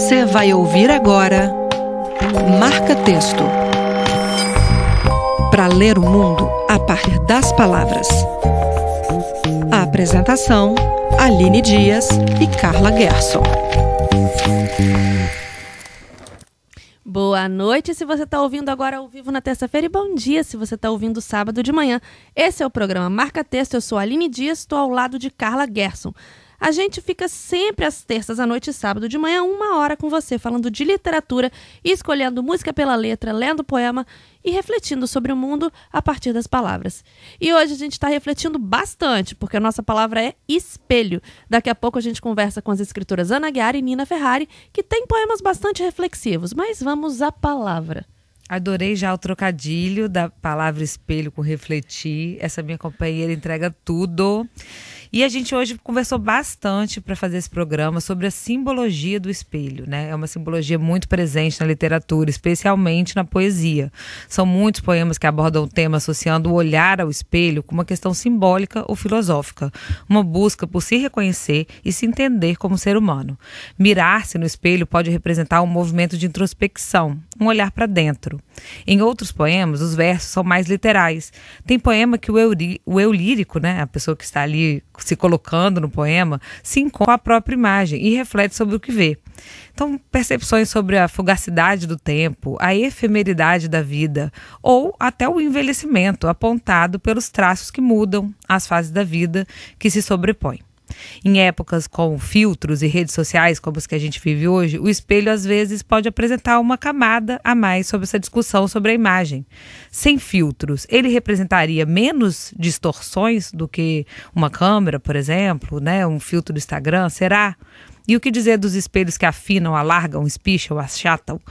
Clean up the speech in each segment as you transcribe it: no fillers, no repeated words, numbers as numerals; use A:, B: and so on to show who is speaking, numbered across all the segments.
A: Você vai ouvir agora Marca Texto. Para ler o mundo a partir das palavras. A apresentação: Aline Dias e Carla Gerson.
B: Boa noite se você está ouvindo agora ao vivo na terça-feira e bom dia se você está ouvindo sábado de manhã. Esse é o programa Marca Texto, eu sou a Aline Dias, estou ao lado de Carla Gerson. A gente fica sempre às terças à noite e sábado de manhã, 1 hora com você, falando de literatura, escolhendo música pela letra, lendo poema e refletindo sobre o mundo a partir das palavras. E hoje a gente está refletindo bastante, porque a nossa palavra é espelho. Daqui a pouco a gente conversa com as escritoras Ana Guiar e Nina Ferrari, que têm poemas bastante reflexivos, mas vamos à palavra.
C: Adorei já o trocadilho da palavra espelho com refletir. Essa minha companheira entrega tudo. E a gente hoje conversou bastante para fazer esse programa sobre a simbologia do espelho, né? É uma simbologia muito presente na literatura, especialmente na poesia. São muitos poemas que abordam o tema associando o olhar ao espelho com uma questão simbólica ou filosófica, uma busca por se reconhecer e se entender como ser humano. Mirar-se no espelho pode representar um movimento de introspecção, um olhar para dentro. Em outros poemas, os versos são mais literais. Tem poema que o eu lírico, né, a pessoa que está ali se colocando no poema, se encontra com a própria imagem e reflete sobre o que vê. Então, percepções sobre a fugacidade do tempo, a efemeridade da vida ou até o envelhecimento apontado pelos traços que mudam, as fases da vida que se sobrepõem. Em épocas com filtros e redes sociais como as que a gente vive hoje, o espelho às vezes pode apresentar uma camada a mais sobre essa discussão sobre a imagem. Sem filtros, ele representaria menos distorções do que uma câmera, por exemplo, né? Um filtro do Instagram, será? E o que dizer dos espelhos que afinam, alargam, espicham, achatam?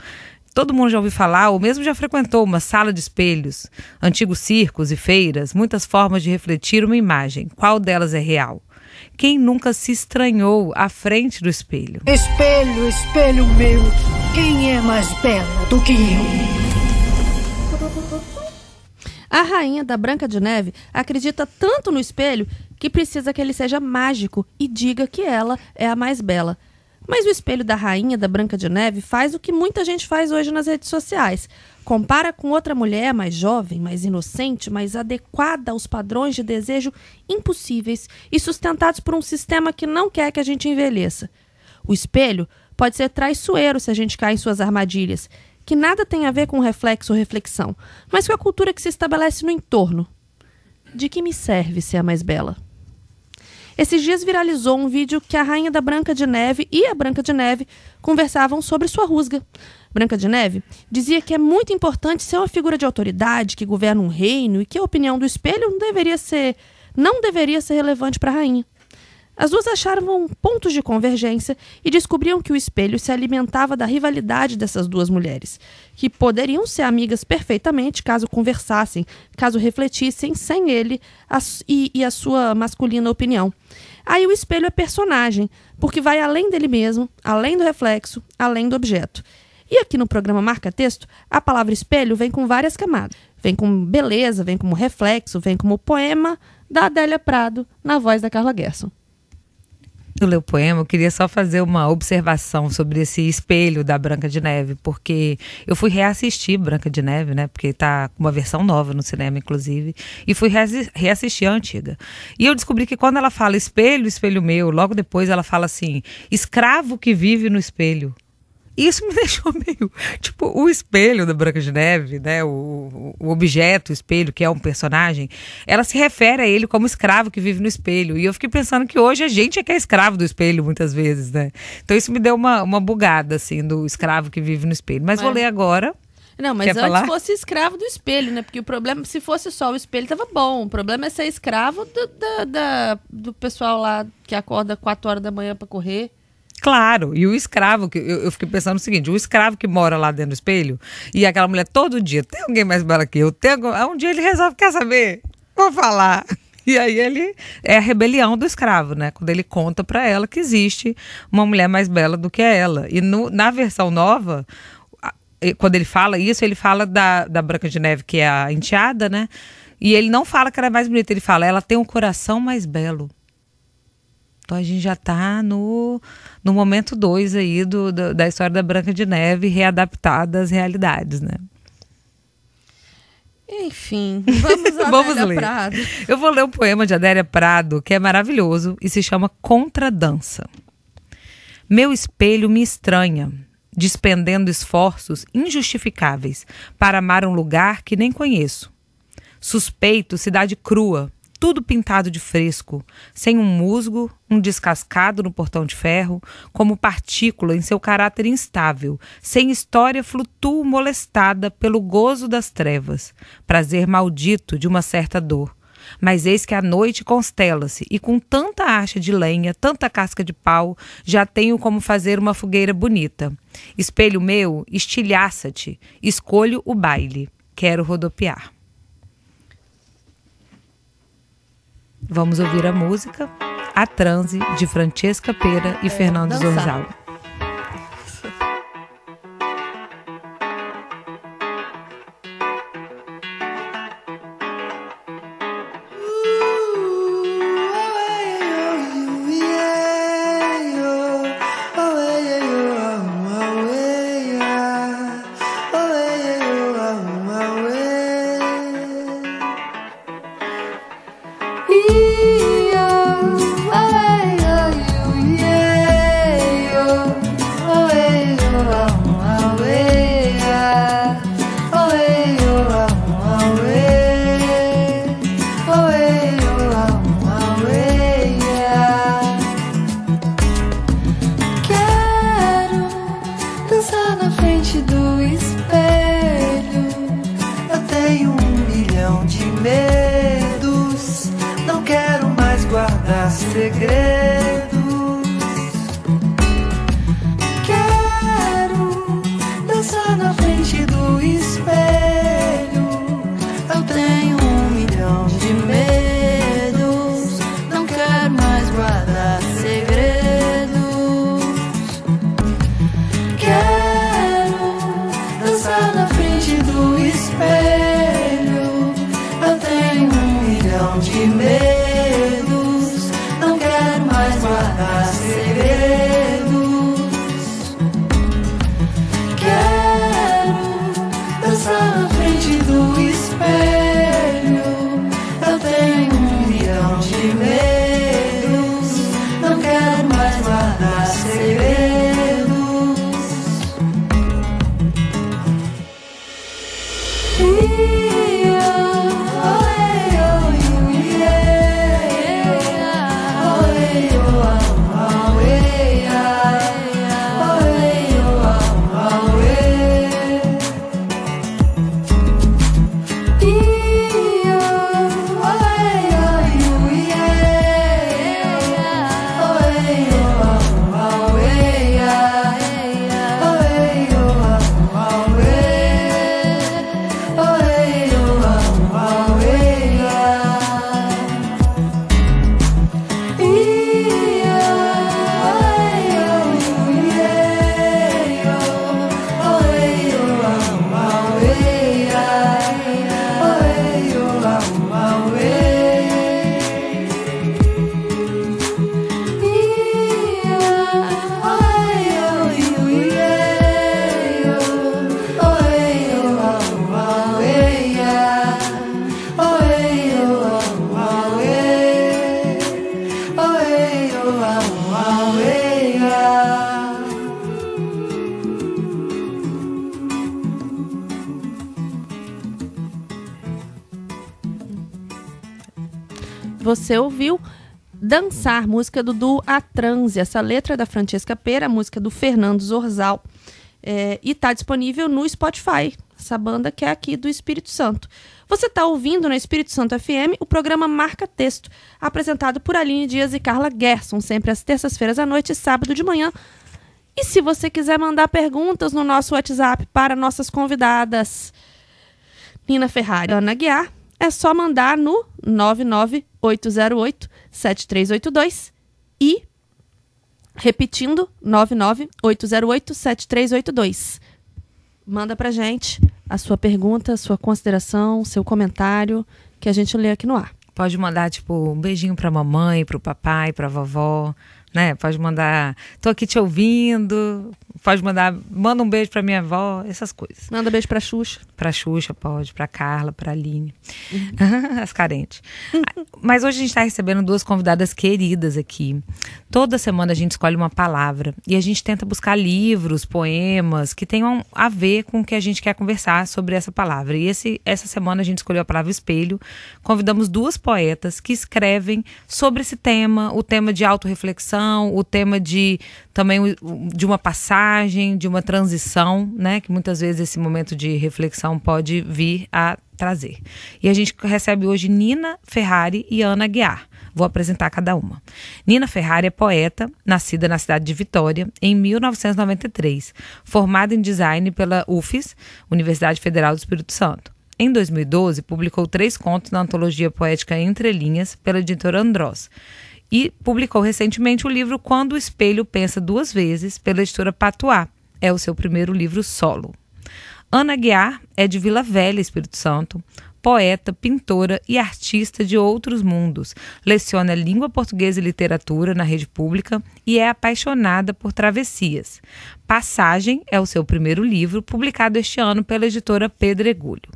C: Todo mundo já ouviu falar, ou mesmo já frequentou uma sala de espelhos, antigos circos e feiras, muitas formas de refletir uma imagem. Qual delas é real? Quem nunca se estranhou à frente do espelho?
D: Espelho, espelho meu, quem é mais bela do que eu?
B: A rainha da Branca de Neve acredita tanto no espelho que precisa que ele seja mágico e diga que ela é a mais bela. Mas o espelho da rainha da Branca de Neve faz o que muita gente faz hoje nas redes sociais. Compara com outra mulher mais jovem, mais inocente, mais adequada aos padrões de desejo impossíveis e sustentados por um sistema que não quer que a gente envelheça. O espelho pode ser traiçoeiro se a gente cai em suas armadilhas, que nada tem a ver com reflexo ou reflexão, mas com a cultura que se estabelece no entorno. De que me serve ser a mais bela? Esses dias viralizou um vídeo que a rainha da Branca de Neve e a Branca de Neve conversavam sobre sua rusga. Branca de Neve dizia que é muito importante ser uma figura de autoridade que governa um reino e que a opinião do espelho não deveria ser relevante para a rainha. As duas acharam pontos de convergência e descobriam que o espelho se alimentava da rivalidade dessas duas mulheres, que poderiam ser amigas perfeitamente caso conversassem, caso refletissem sem ele e a sua masculina opinião. Aí o espelho é personagem, porque vai além dele mesmo, além do reflexo, além do objeto. E aqui no programa Marca Texto, a palavra espelho vem com várias camadas. Vem como beleza, vem como reflexo, vem como poema da Adélia Prado, na voz da Carla Gerson.
C: No ler o poema, eu queria só fazer uma observação sobre esse espelho da Branca de Neve, porque eu fui reassistir Branca de Neve, né? Porque tá com uma versão nova no cinema, inclusive, e fui reassistir a antiga. E eu descobri que quando ela fala espelho, espelho meu, logo depois ela fala assim, escravo que vive no espelho. Isso me deixou meio... Tipo, o espelho da Branca de Neve, né? O objeto, o espelho, que é um personagem, ela se refere a ele como escravo que vive no espelho. E eu fiquei pensando que hoje a gente é que é escravo do espelho, muitas vezes, né? Então isso me deu uma bugada, assim, do escravo que vive no espelho. Mas vou ler agora.
B: Não, mas antes fosse escravo do espelho, né? Porque o problema, se fosse só o espelho, tava bom. O problema é ser escravo do pessoal lá que acorda 4 horas da manhã pra correr.
C: Claro, e o escravo, que eu fiquei pensando o seguinte, o escravo que mora lá dentro do espelho, e aquela mulher todo dia, tem alguém mais bela que eu? Um dia ele resolve, quer saber? Vou falar. E aí ele é a rebelião do escravo, né? Quando ele conta pra ela que existe uma mulher mais bela do que ela. E na versão nova, quando ele fala isso, ele fala da Branca de Neve, que é a enteada, né? E ele não fala que ela é mais bonita, ele fala, ela tem um coração mais belo. Então a gente já está no momento 2 aí da história da Branca de Neve, readaptada às realidades, né?
B: Enfim, vamos a
C: Vamos
B: Adélia
C: ler.
B: Prado.
C: Eu vou ler um poema de Adélia Prado que é maravilhoso e se chama Contradança. Meu espelho me estranha, despendendo esforços injustificáveis para amar um lugar que nem conheço. Suspeito cidade crua, tudo pintado de fresco, sem um musgo, um descascado no portão de ferro, como partícula em seu caráter instável, sem história flutuo molestada pelo gozo das trevas, prazer maldito de uma certa dor. Mas eis que a noite constela-se, e com tanta acha de lenha, tanta casca de pau, já tenho como fazer uma fogueira bonita. Espelho meu, estilhaça-te, escolho o baile, quero rodopiar. Vamos ouvir a música A Transe, de Francesca Pera e Fernando Zorzal.
B: Você ouviu Dançar, música do duo A Transe. Essa letra é da Francesca Pera, a música do Fernando Zorzal. E está disponível no Spotify, essa banda que é aqui do Espírito Santo. Você está ouvindo na Espírito Santo FM o programa Marca Texto, apresentado por Aline Dias e Carla Gerson, sempre às terças-feiras à noite e sábado de manhã. E se você quiser mandar perguntas no nosso WhatsApp para nossas convidadas Nina Ferrari e Ana Guiar, é só mandar no 99808-7382 e, repetindo, 99808-7382. Manda pra gente a sua pergunta, a sua consideração, seu comentário, que a gente lê aqui no ar.
C: Pode mandar, tipo, um beijinho pra mamãe, pro papai, pra vovó, né? Pode mandar, tô aqui te ouvindo. Pode mandar, manda um beijo pra minha avó, essas coisas.
B: Manda beijo pra Xuxa.
C: Pra Xuxa, pode, pra Carla, pra Aline. As carentes. Mas hoje a gente está recebendo 2 convidadas queridas aqui. Toda semana a gente escolhe uma palavra e a gente tenta buscar livros, poemas que tenham a ver com o que a gente quer conversar sobre essa palavra. E essa semana a gente escolheu a palavra espelho. Convidamos 2 poetas que escrevem sobre esse tema, o tema de autorreflexão, o tema de também de uma passagem, de uma transição, né? Que muitas vezes esse momento de reflexão pode vir a trazer. E a gente recebe hoje Nina Ferrari e Ana Aguiar. Vou apresentar cada uma. Nina Ferrari é poeta, nascida na cidade de Vitória em 1993, formada em design pela UFES, Universidade Federal do Espírito Santo. Em 2012, publicou 3 contos na antologia poética Entre Linhas, pela editora Andrós. E publicou recentemente o livro Quando o Espelho Pensa 2 Vezes, pela editora Patuá. É o seu primeiro livro solo. Ana Aguiar é de Vila Velha, Espírito Santo, poeta, pintora e artista de outros mundos. Leciona língua portuguesa e literatura na rede pública e é apaixonada por travessias. Passagem é o seu primeiro livro, publicado este ano pela editora Pedregulho.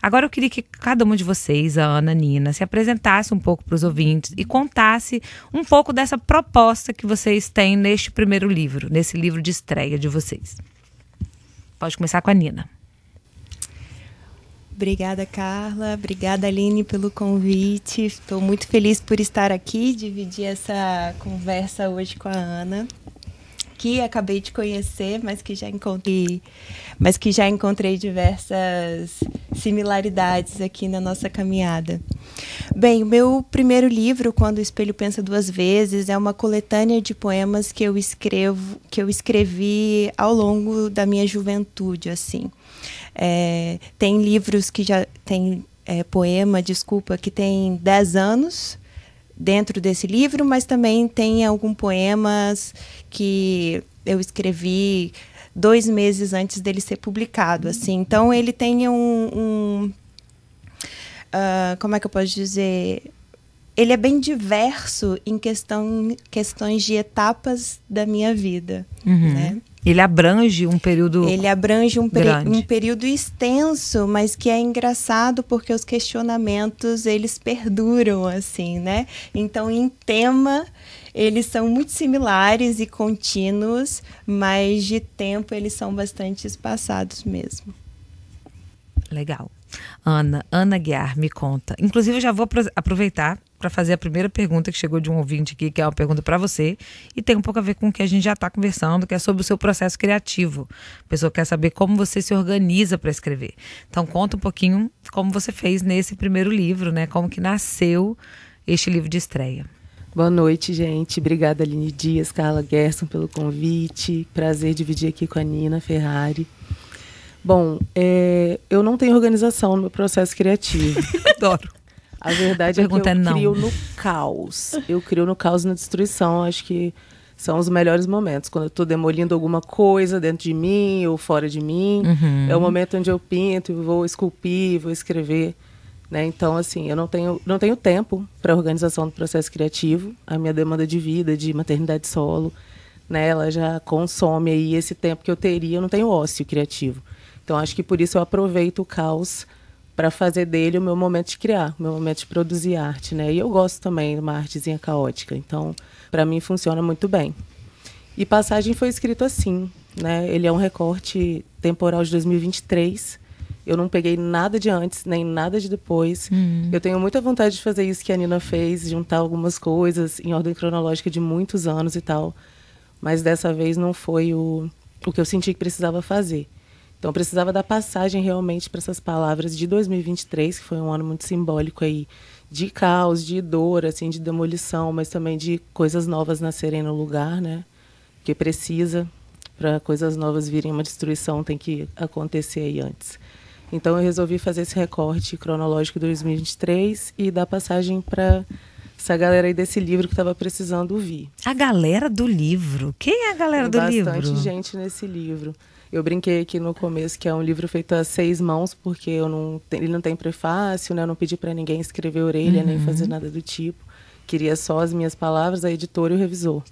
C: Agora eu queria que cada uma de vocês, a Ana, a Nina, se apresentasse um pouco para os ouvintes e contasse um pouco dessa proposta que vocês têm neste primeiro livro, nesse livro de estreia de vocês. Pode começar com a Nina.
E: Obrigada, Carla. Obrigada, Aline, pelo convite. Estou muito feliz por estar aqui, dividir essa conversa hoje com a Ana, que acabei de conhecer, mas que já encontrei diversas similaridades aqui na nossa caminhada. Bem, o meu primeiro livro, Quando o Espelho Pensa 2 Vezes, é uma coletânea de poemas que eu escrevi ao longo da minha juventude, assim. Tem livros que já tem poema, que tem 10 anos dentro desse livro, mas também tem alguns poemas que eu escrevi 2 meses antes dele ser publicado, assim. Então ele tem como é que eu posso dizer? Ele é bem diverso em questões de etapas da minha vida, né?
C: Ele abrange um período
E: um período extenso, mas que é engraçado porque os questionamentos, eles perduram, assim, né? Então, em tema, eles são muito similares e contínuos, mas de tempo eles são bastante espaçados mesmo.
C: Legal. Ana Aguiar, me conta. Inclusive, eu já vou aproveitar para fazer a primeira pergunta que chegou de um ouvinte aqui, que é uma pergunta para você, e tem um pouco a ver com o que a gente já está conversando, que é sobre o seu processo criativo. A pessoa quer saber como você se organiza para escrever. Então, conta um pouquinho como você fez nesse primeiro livro, né? Como que nasceu este livro de estreia.
F: Boa noite, gente. Obrigada, Aline Dias, Carla Gerson, pelo convite. Prazer dividir aqui com a Nina Ferrari. Bom, eu não tenho organização no meu processo criativo.
C: Adoro.
F: A verdade é que eu crio no caos. Eu crio no caos e na destruição. Acho que são os melhores momentos. Quando eu estou demolindo alguma coisa dentro de mim ou fora de mim. É o momento onde eu pinto, vou esculpir, vou escrever. Né? Então, assim, eu não tenho tempo para organização do processo criativo. A minha demanda de vida, de maternidade solo, né, ela já consome aí esse tempo que eu teria. Eu não tenho ócio criativo. Então, acho que por isso eu aproveito o caos para fazer dele o meu momento de criar, o meu momento de produzir arte, né? E eu gosto também de uma artezinha caótica. Então, para mim, funciona muito bem. E Passagem foi escrito assim, né? Ele é um recorte temporal de 2023. Eu não peguei nada de antes, nem nada de depois. Eu tenho muita vontade de fazer isso que a Nina fez, juntar algumas coisas em ordem cronológica de muitos anos e tal. Mas dessa vez não foi o que eu senti que precisava fazer. Então, eu precisava dar passagem realmente para essas palavras de 2023, que foi um ano muito simbólico aí, de caos, de dor, assim, de demolição, mas também de coisas novas nascerem no lugar, né? Porque precisa, para coisas novas virem uma destruição, tem que acontecer aí antes. Então, eu resolvi fazer esse recorte cronológico de 2023 e dar passagem para essa galera aí desse livro que estava precisando ouvir.
C: A galera do livro? Quem é a galera do livro?
F: Tem bastante gente nesse livro. Eu brinquei aqui no começo que é um livro feito a 6 mãos, porque ele não tem prefácio, né? Eu não pedi para ninguém escrever orelha, nem fazer nada do tipo. Queria só as minhas palavras, a editora e o revisor.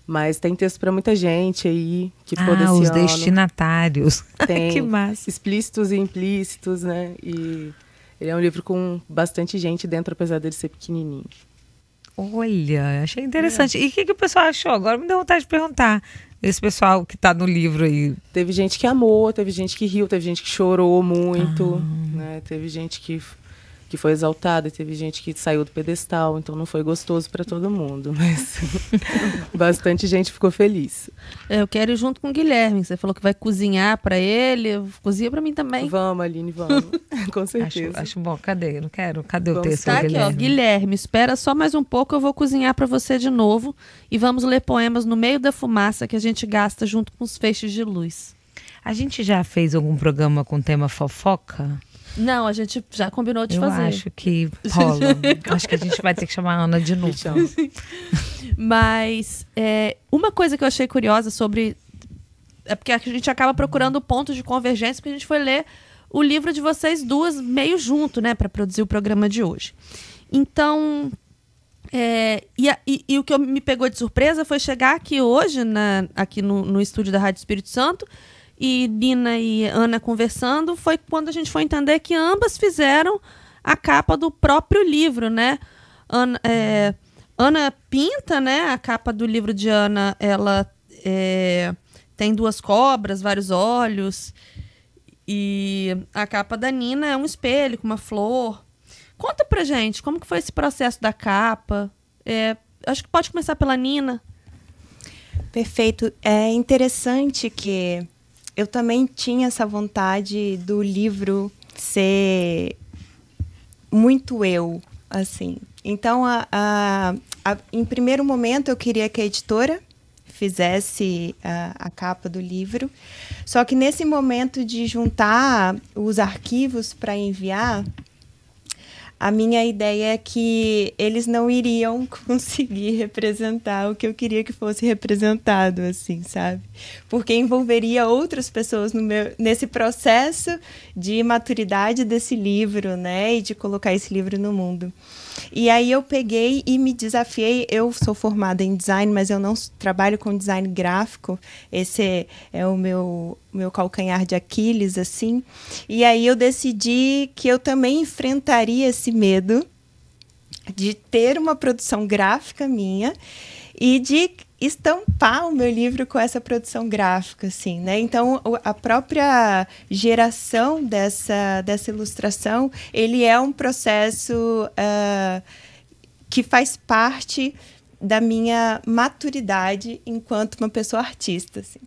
F: Mas tem texto para muita gente aí, que ficou desse
C: os
F: ano.
C: destinatários.
F: Tem
C: que massa.
F: explícitos e implícitos, né? E ele é um livro com bastante gente dentro, apesar dele ser pequenininho.
C: Olha, achei interessante. E o que o pessoal achou? Agora me deu vontade de perguntar. Esse pessoal que está no livro aí.
F: Teve gente que amou, teve gente que riu, teve gente que chorou muito, né? Teve gente que foi exaltada, teve gente que saiu do pedestal, então não foi gostoso para todo mundo, mas bastante gente ficou feliz.
B: Eu quero ir junto com o Guilherme. Você falou que vai cozinhar para ele, cozinha para mim também.
F: Vamos, Aline, vamos. Com certeza.
C: Acho bom. Cadê? Eu não quero. Cadê o texto
B: tá
C: do
B: aqui,
C: Guilherme?
B: ó. Guilherme, espera só mais um pouco, eu vou cozinhar para você de novo e vamos ler poemas no meio da fumaça que a gente gasta junto com os feixes de luz.
C: A gente já fez algum programa com tema fofoca?
B: Não, a gente já combinou de
C: Eu
B: fazer.
C: acho que rola. Acho que a gente vai ter que chamar a Ana de novo.
B: Mas uma coisa que eu achei curiosa sobre... É porque a gente acaba procurando pontos de convergência, porque a gente foi ler o livro de vocês duas meio junto, né? Para produzir o programa de hoje. Então... E o que me pegou de surpresa foi chegar aqui hoje, aqui no estúdio da Rádio Espírito Santo, e Nina e Ana conversando, foi quando a gente foi entender que ambas fizeram a capa do próprio livro, né? Ana pinta, né? A capa do livro de Ana, ela tem 2 cobras, vários olhos, e a capa da Nina é um espelho com uma flor. Conta pra gente, como que foi esse processo da capa? Acho que pode começar pela Nina.
E: Perfeito. É interessante que eu também tinha essa vontade do livro ser muito eu, assim. Então, em primeiro momento, eu queria que a editora fizesse a capa do livro. Só que nesse momento de juntar os arquivos para enviar, a minha ideia é que eles não iriam conseguir representar o que eu queria que fosse representado, assim, sabe? Porque envolveria outras pessoas nesse processo de maturidade desse livro, né? E de colocar esse livro no mundo. E aí eu peguei e me desafiei. Eu sou formada em design, mas eu não trabalho com design gráfico. Esse é o meu calcanhar de Aquiles, assim. E aí eu decidi que eu também enfrentaria esse medo de ter uma produção gráfica minha e de estampar o meu livro com essa produção gráfica, assim, né? Então, a própria geração dessa ilustração, ele é um processo que faz parte da minha maturidade enquanto uma pessoa artista, assim.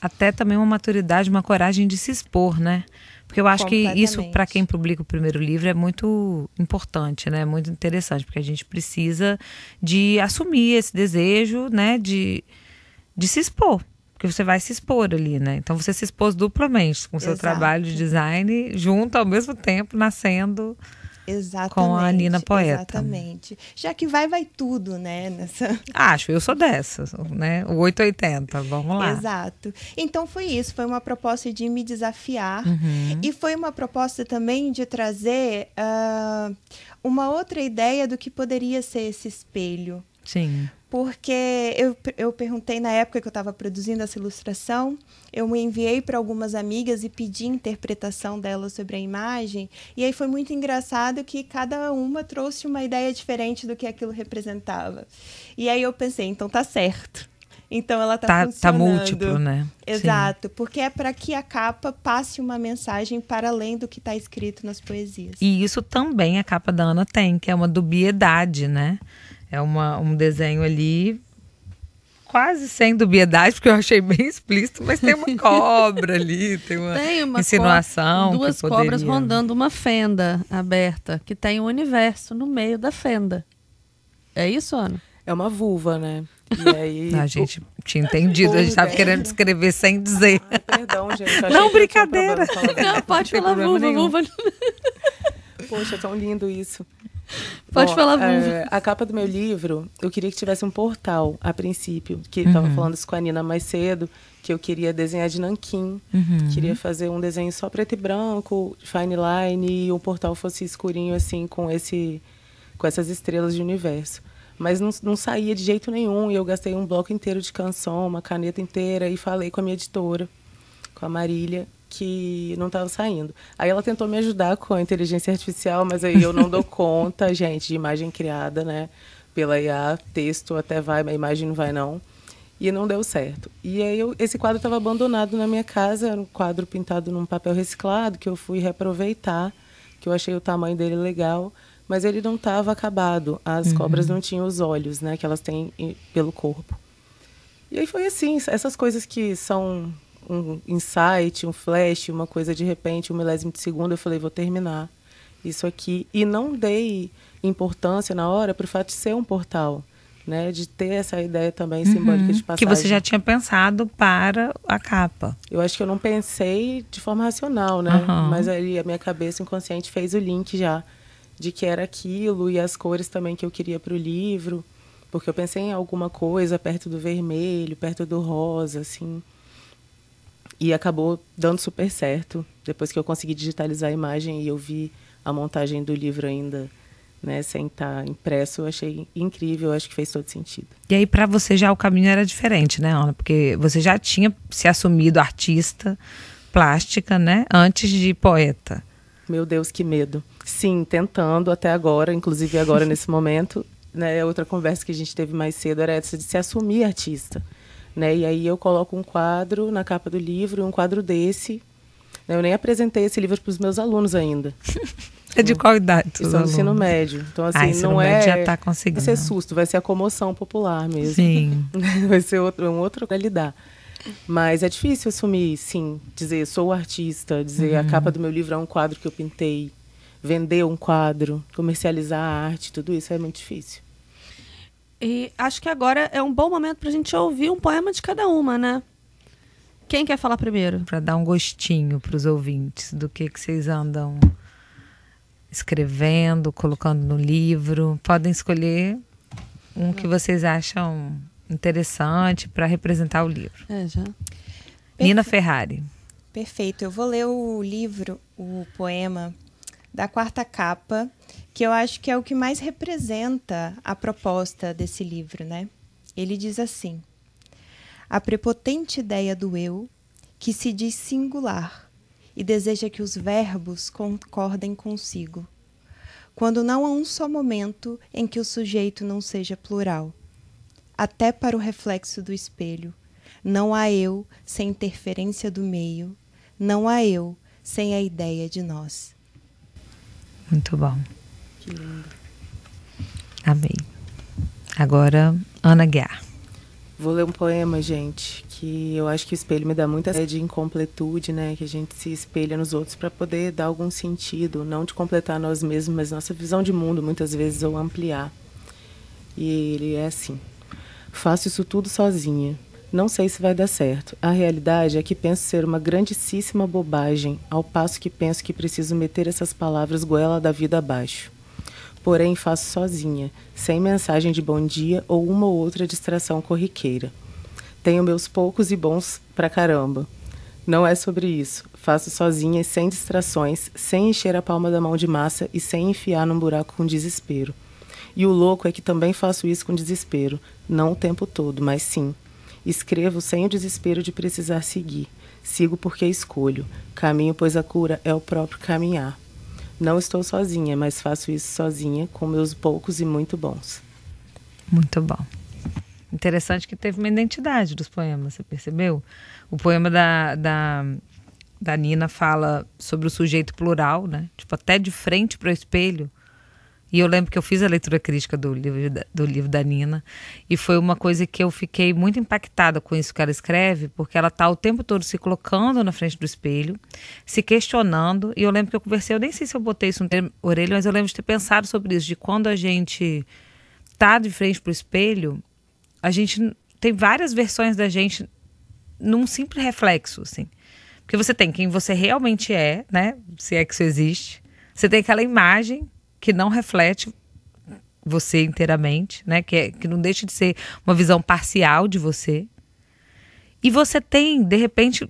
C: Até também uma maturidade, uma coragem de se expor, né? Porque eu acho que isso, para quem publica o primeiro livro, é muito importante, né? Muito interessante, porque a gente precisa de assumir esse desejo, né? De se expor. Porque você vai se expor ali, né? Então você se expôs duplamente com o seu trabalho de design, junto ao mesmo tempo, nascendo...
E: Exatamente,
C: com a Nina Poeta.
E: Exatamente. Já que vai tudo, né?
C: Eu sou dessas, né? O 880, vamos lá.
E: Exato. Então foi isso, foi uma proposta de me desafiar e foi uma proposta também de trazer uma outra ideia do que poderia ser esse espelho.
C: Sim.
E: Porque eu perguntei na época que eu estava produzindo essa ilustração, eu me enviei para algumas amigas e pedi interpretação delas sobre a imagem, e aí foi muito engraçado que cada uma trouxe uma ideia diferente do que aquilo representava. E aí eu pensei, então tá certo. Então ela tá funcionando. Tá
C: múltiplo, né?
E: Exato,
C: Sim.
E: Porque é para que a capa passe uma mensagem para além do que está escrito nas poesias.
C: E isso também a capa da Ana tem, que é uma dubiedade, né? É um desenho ali quase sem dubiedade, porque eu achei bem explícito, mas tem uma cobra ali, tem uma insinuação.
B: Duas cobras rondando uma fenda aberta, que tem um universo no meio da fenda. É isso, Ana?
F: É uma vulva, né? E aí,
C: a gente tinha entendido, a gente estava querendo descrever sem dizer.
F: Perdão, gente.
C: Não, brincadeira.
B: Não, pode falar vulva.
F: Poxa, tão lindo isso.
B: Pode falar, Vulva.
F: A capa do meu livro, eu queria que tivesse um portal, a princípio. Que estava falando isso com a Nina mais cedo, que eu queria desenhar de nanquim. Queria fazer um desenho só preto e branco, fine line, e o portal fosse escurinho, assim, com essas estrelas de universo. Mas não saía de jeito nenhum, e eu gastei um bloco inteiro de canção, uma caneta inteira, e falei com a minha editora, com a Marília, que não estava saindo. Aí ela tentou me ajudar com a inteligência artificial, mas aí eu não dou conta, gente, de imagem criada, né, pela IA, texto até vai, mas a imagem não vai não. E não deu certo. E aí esse quadro estava abandonado na minha casa, era um quadro pintado num papel reciclado, que eu fui reaproveitar, que eu achei o tamanho dele legal, mas ele não estava acabado. As cobras não tinham os olhos, né, que elas têm pelo corpo. E aí foi assim, essas coisas que são um insight, um flash, uma coisa de repente, 1 milésimo de segundo, eu falei, vou terminar isso aqui. E não dei importância na hora para o fato de ser um portal, né? De ter essa ideia também simbólica de passagem.
C: Que você já tinha pensado para a capa.
F: Eu acho que eu não pensei de forma racional, né? Mas aí a minha cabeça inconsciente fez o link já de que era aquilo, e as cores também que eu queria para o livro, porque eu pensei em alguma coisa perto do vermelho, perto do rosa, assim. E acabou dando super certo. Depois que eu consegui digitalizar a imagem e eu vi a montagem do livro ainda, né, sem estar impresso, eu achei incrível, eu acho que fez todo sentido.
C: E aí para você já o caminho era diferente, né, Ana? Porque você já tinha se assumido artista plástica, né, antes de poeta.
F: Meu Deus, que medo. Sim, tentando até agora, inclusive agora nesse momento, né, outra conversa que a gente teve mais cedo era essa de se assumir artista. Né? E aí eu coloco um quadro na capa do livro, um quadro desse. Né? Eu nem apresentei esse livro para os meus alunos ainda.
C: É de qual idade?
F: Estão no ensino médio. Então, assim,
C: não
F: é...
C: já está conseguindo.
F: Vai ser susto, vai ser a comoção popular mesmo.
C: Sim.
F: Vai ser um outro para lidar. Mas é difícil assumir, sim, dizer sou artista, dizer a capa do meu livro é um quadro que eu pintei, vender um quadro, comercializar a arte, tudo isso é muito difícil.
B: E acho que agora é um bom momento para a gente ouvir um poema de cada uma, né? Quem quer falar primeiro?
C: Para dar um gostinho para os ouvintes do que vocês andam escrevendo, colocando no livro. Podem escolher um que vocês acham interessante para representar o livro.
B: Já.
C: Nina Ferrari.
E: Perfeito. Eu vou ler o livro, o poema da quarta capa, que eu acho que é o que mais representa a proposta desse livro, né? Ele diz assim: a prepotente ideia do eu, que se diz singular e deseja que os verbos concordem consigo, quando não há um só momento em que o sujeito não seja plural. Até para o reflexo do espelho, não há eu sem interferência do meio, não há eu sem a ideia de nós.
C: Muito bom.
F: Que lindo.
C: Amei. Agora, Ana Guiar.
F: Vou ler um poema, gente, que eu acho que o espelho me dá muita ideia de incompletude, né? Que a gente se espelha nos outros para poder dar algum sentido, não de completar nós mesmos, mas nossa visão de mundo, muitas vezes, ou ampliar. E ele é assim: faço isso tudo sozinha. Não sei se vai dar certo. A realidade é que penso ser uma grandíssima bobagem, ao passo que penso que preciso meter essas palavras goela da vida abaixo. Porém, faço sozinha, sem mensagem de bom dia ou uma ou outra distração corriqueira. Tenho meus poucos e bons pra caramba. Não é sobre isso. Faço sozinha e sem distrações, sem encher a palma da mão de massa e sem enfiar num buraco com desespero. E o louco é que também faço isso com desespero. Não o tempo todo, mas sim. Escrevo sem o desespero de precisar seguir. Sigo porque escolho. Caminho, pois a cura é o próprio caminhar. Não estou sozinha, mas faço isso sozinha, com meus poucos e muito bons.
C: Muito bom. Interessante que teve uma identidade dos poemas, você percebeu? O poema da Nina fala sobre o sujeito plural, né? Tipo, até de frente para o espelho. E eu lembro que eu fiz a leitura crítica do livro da Nina, e foi uma coisa que eu fiquei muito impactada com isso que ela escreve, porque ela está o tempo todo se colocando na frente do espelho, se questionando. E eu lembro que eu conversei, eu nem sei se eu botei isso no orelha, mas eu lembro de ter pensado sobre isso, de quando a gente está de frente para o espelho, a gente tem várias versões da gente num simples reflexo, assim. Porque você tem quem você realmente é, né? Se é que isso existe. Você tem aquela imagem que não reflete você inteiramente, né? Que não deixa de ser uma visão parcial de você. E você tem, de repente,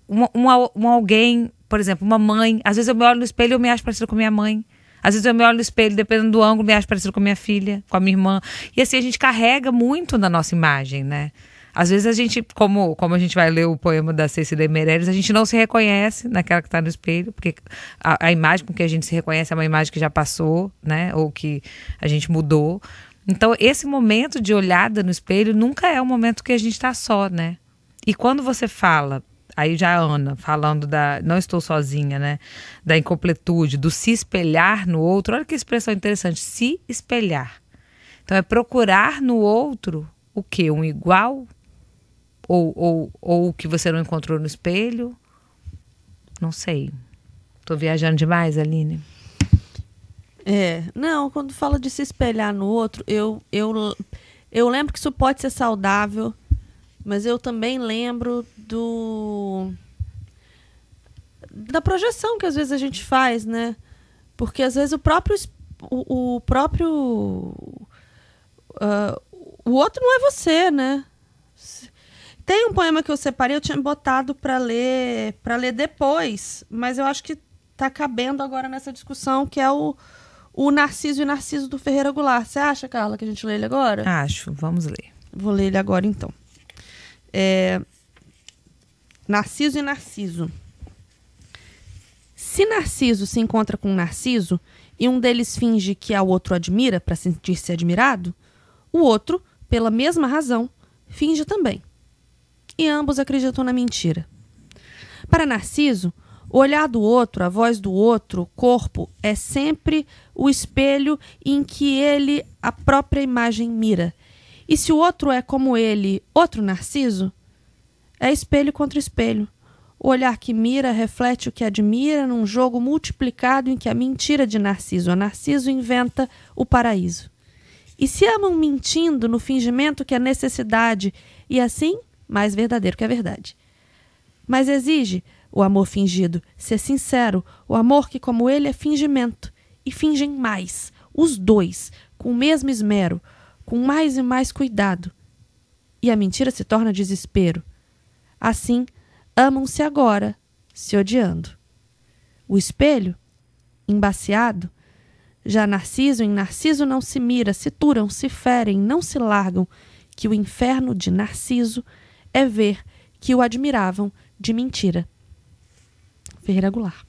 C: um alguém, por exemplo, uma mãe. Às vezes eu me olho no espelho e eu me acho parecida com minha mãe. Às vezes eu me olho no espelho, dependendo do ângulo, me acho parecida com minha filha, com a minha irmã. E assim, a gente carrega muito na nossa imagem, né? Às vezes a gente, como a gente vai ler o poema da Cecília Meirelles, a gente não se reconhece naquela que está no espelho, porque a imagem com que a gente se reconhece é uma imagem que já passou, né? Ou que a gente mudou. Então, esse momento de olhada no espelho nunca é um momento que a gente está só, né? E quando você fala, aí já a Ana, falando da não estou sozinha, né? Da incompletude, do se espelhar no outro. Olha que expressão interessante, se espelhar. Então, é procurar no outro o quê? Um igual? Ou o que você não encontrou no espelho? Não sei. Tô viajando demais, Aline?
B: Não, quando fala de se espelhar no outro, eu lembro que isso pode ser saudável, mas eu também lembro da projeção que às vezes a gente faz, né? Porque às vezes o outro não é você, né? Tem um poema que eu separei, eu tinha botado para ler depois, mas eu acho que tá cabendo agora nessa discussão, que é o Narciso e Narciso do Ferreira Goulart. Você acha, Carla, que a gente lê ele agora?
C: Acho, vamos ler.
B: Vou ler ele agora, então. Narciso e Narciso. Se Narciso se encontra com Narciso e um deles finge que ao outro admira para sentir-se admirado, o outro, pela mesma razão, finge também. E ambos acreditam na mentira. Para Narciso, o olhar do outro, a voz do outro, o corpo, é sempre o espelho em que ele a própria imagem mira. E se o outro é como ele, outro Narciso, é espelho contra espelho. O olhar que mira reflete o que admira num jogo multiplicado em que a mentira de Narciso a Narciso inventa o paraíso. E se amam mentindo no fingimento que é necessidade, e assim, mais verdadeiro que a verdade. Mas exige o amor fingido ser sincero, o amor que, como ele, é fingimento. E fingem mais, os dois, com o mesmo esmero, com mais e mais cuidado. E a mentira se torna desespero. Assim, amam-se agora, se odiando. O espelho, embaciado, já Narciso em Narciso não se mira, se turam, se ferem, não se largam, que o inferno de Narciso é ver que o admiravam de mentira. Ferreira Goulart.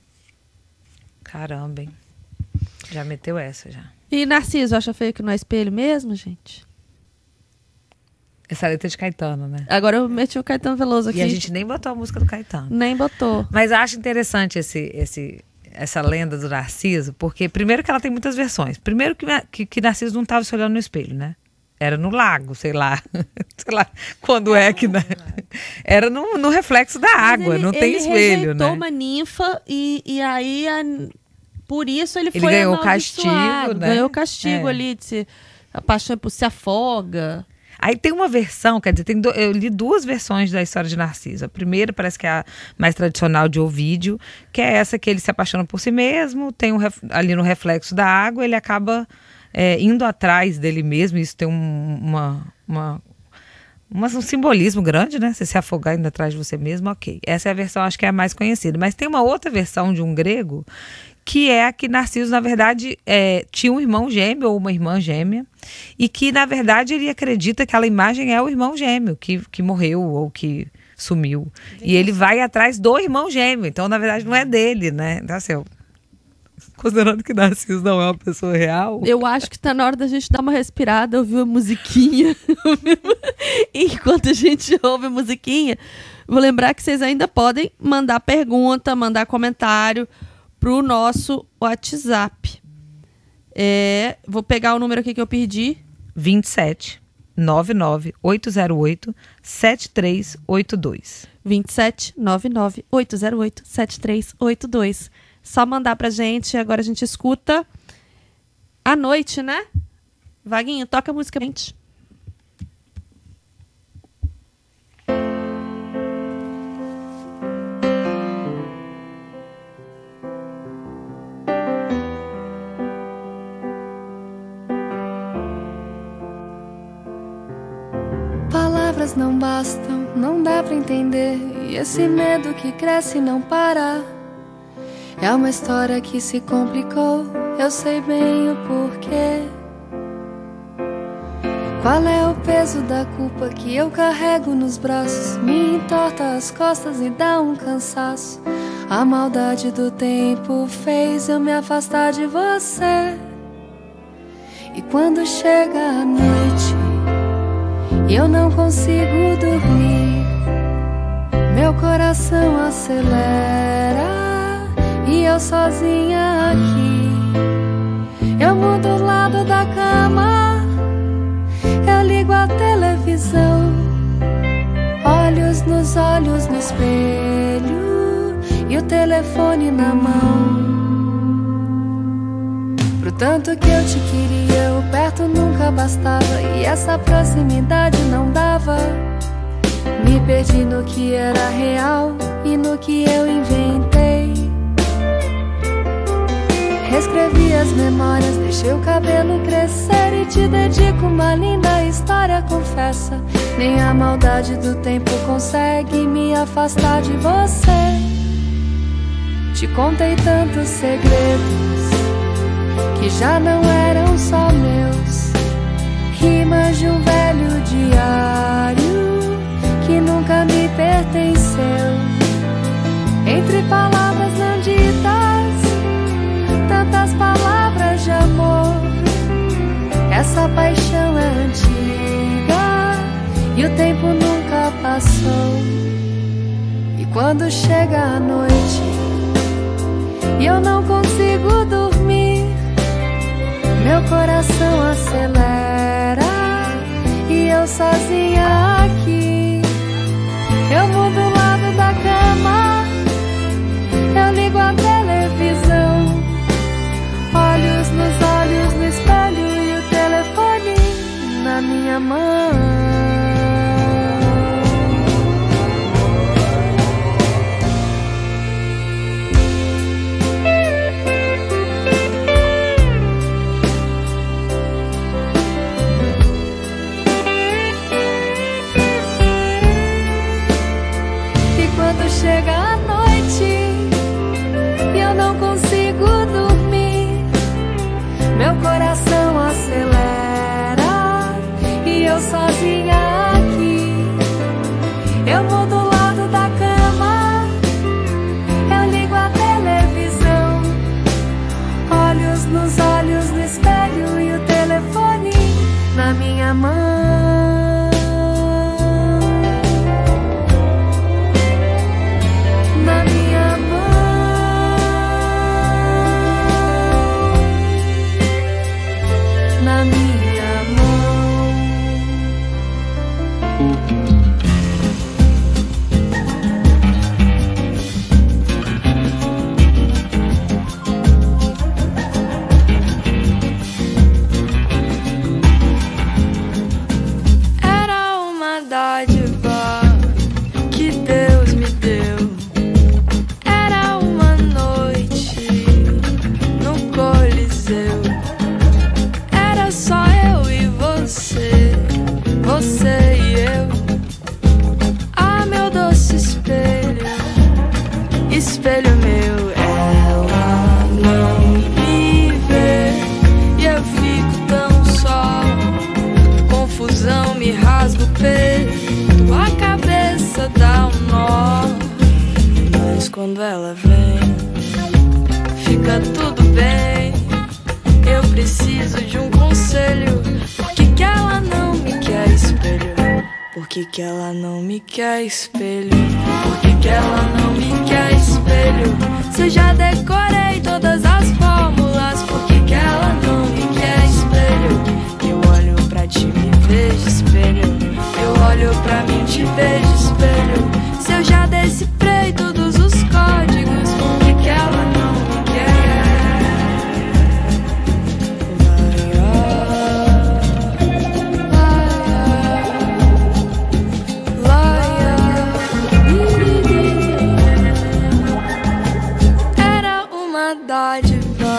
C: Caramba, hein? Já meteu essa, já.
B: E Narciso, acha feio que não é espelho mesmo, gente?
C: Essa letra é de Caetano, né?
B: Agora eu meti o Caetano Veloso aqui.
C: E a gente nem botou a música do Caetano.
B: Nem botou.
C: Mas eu acho interessante essa lenda do Narciso, porque primeiro que ela tem muitas versões. Primeiro que Narciso não estava se olhando no espelho, né? Era no lago, sei lá. Sei lá quando é que... Era no reflexo da água, não tem espelho, né?
B: Ele rejeitou uma ninfa e aí... Por isso ele foi
C: ganhou o castigo, né?
B: Ganhou o castigo ali, a paixão se afoga.
C: Aí tem uma versão, quer dizer, eu li duas versões da história de Narciso. A primeira parece que é a mais tradicional de Ovídio, que é essa que ele se apaixona por si mesmo, tem ali no reflexo da água, ele acaba indo atrás dele mesmo. Isso tem um simbolismo grande, né? Você se afogar indo atrás de você mesmo, ok. Essa é a versão, acho que é a mais conhecida. Mas tem uma outra versão de um grego, que é a que Narciso, na verdade, tinha um irmão gêmeo ou uma irmã gêmea, e que, na verdade, ele acredita que aquela imagem é o irmão gêmeo que morreu ou que sumiu. E ele vai atrás do irmão gêmeo, então, na verdade, não é dele, né? Então, assim, considerando que Narciso não é uma pessoa real...
B: Eu acho que tá na hora da gente dar uma respirada, ouvir uma musiquinha. Enquanto a gente ouve a musiquinha, vou lembrar que vocês ainda podem mandar pergunta, mandar comentário pro nosso WhatsApp. Vou pegar o número aqui que eu perdi.
C: 27 99 808 7382.
B: 27 99 808 7382. Só mandar pra gente. Agora a gente escuta À Noite, né? Vaguinho, toca a música, gente.
G: palavras não bastam, não dá pra entender. E esse medo que cresce e não para. É uma história que se complicou, eu sei bem o porquê. Qual é o peso da culpa que eu carrego nos braços? Me entorta as costas e dá um cansaço. A maldade do tempo fez eu me afastar de você. E quando chega a noite e eu não consigo dormir, meu coração acelera e eu sozinha aqui. Eu mudo o lado da cama, eu ligo a televisão, olhos nos olhos no espelho e o telefone na mão. Pro tanto que eu te queria, o perto nunca bastava e essa proximidade não dava. Me perdi no que era real e no que eu inventei. Reescrevi as memórias, deixei o cabelo crescer e te dedico uma linda história, confessa. Nem a maldade do tempo consegue me afastar de você. Te contei tantos segredos que já não eram só meus, rimas de um velho diário que nunca me pertenceu. Entre palavras não ditas, tantas palavras de amor. Essa paixão é antiga e o tempo nunca passou. E quando chega a noite e eu não consigo dormir, meu coração acelera e eu sozinha aqui. Eu mudo o lado da cama, eu ligo a televisão, olhos nos olhos no espelho e o telefone na minha mão. Chega a noite e eu não consigo dormir, meu coração acelera e eu sozinha aqui. Eu mudo o lado da cama, eu ligo a televisão, olhos nos olhos no espelho e o telefone na minha mão. Espelho meu, ela não me vê e eu fico tão só. Confusão me rasga o peito, a cabeça dá um nó. Mas quando ela vem, fica tudo bem. Eu preciso de um conselho. Por que ela não me quer espelho? Por que ela não me quer espelho? Por que ela não me quer espelho? Se eu já decorei todas as fórmulas, por que ela não me quer espelho? Eu olho pra ti, me vejo espelho. Eu olho pra mim, te vejo espelho. Se eu já decifrei todos os códigos, por que ela não me quer? Dádiva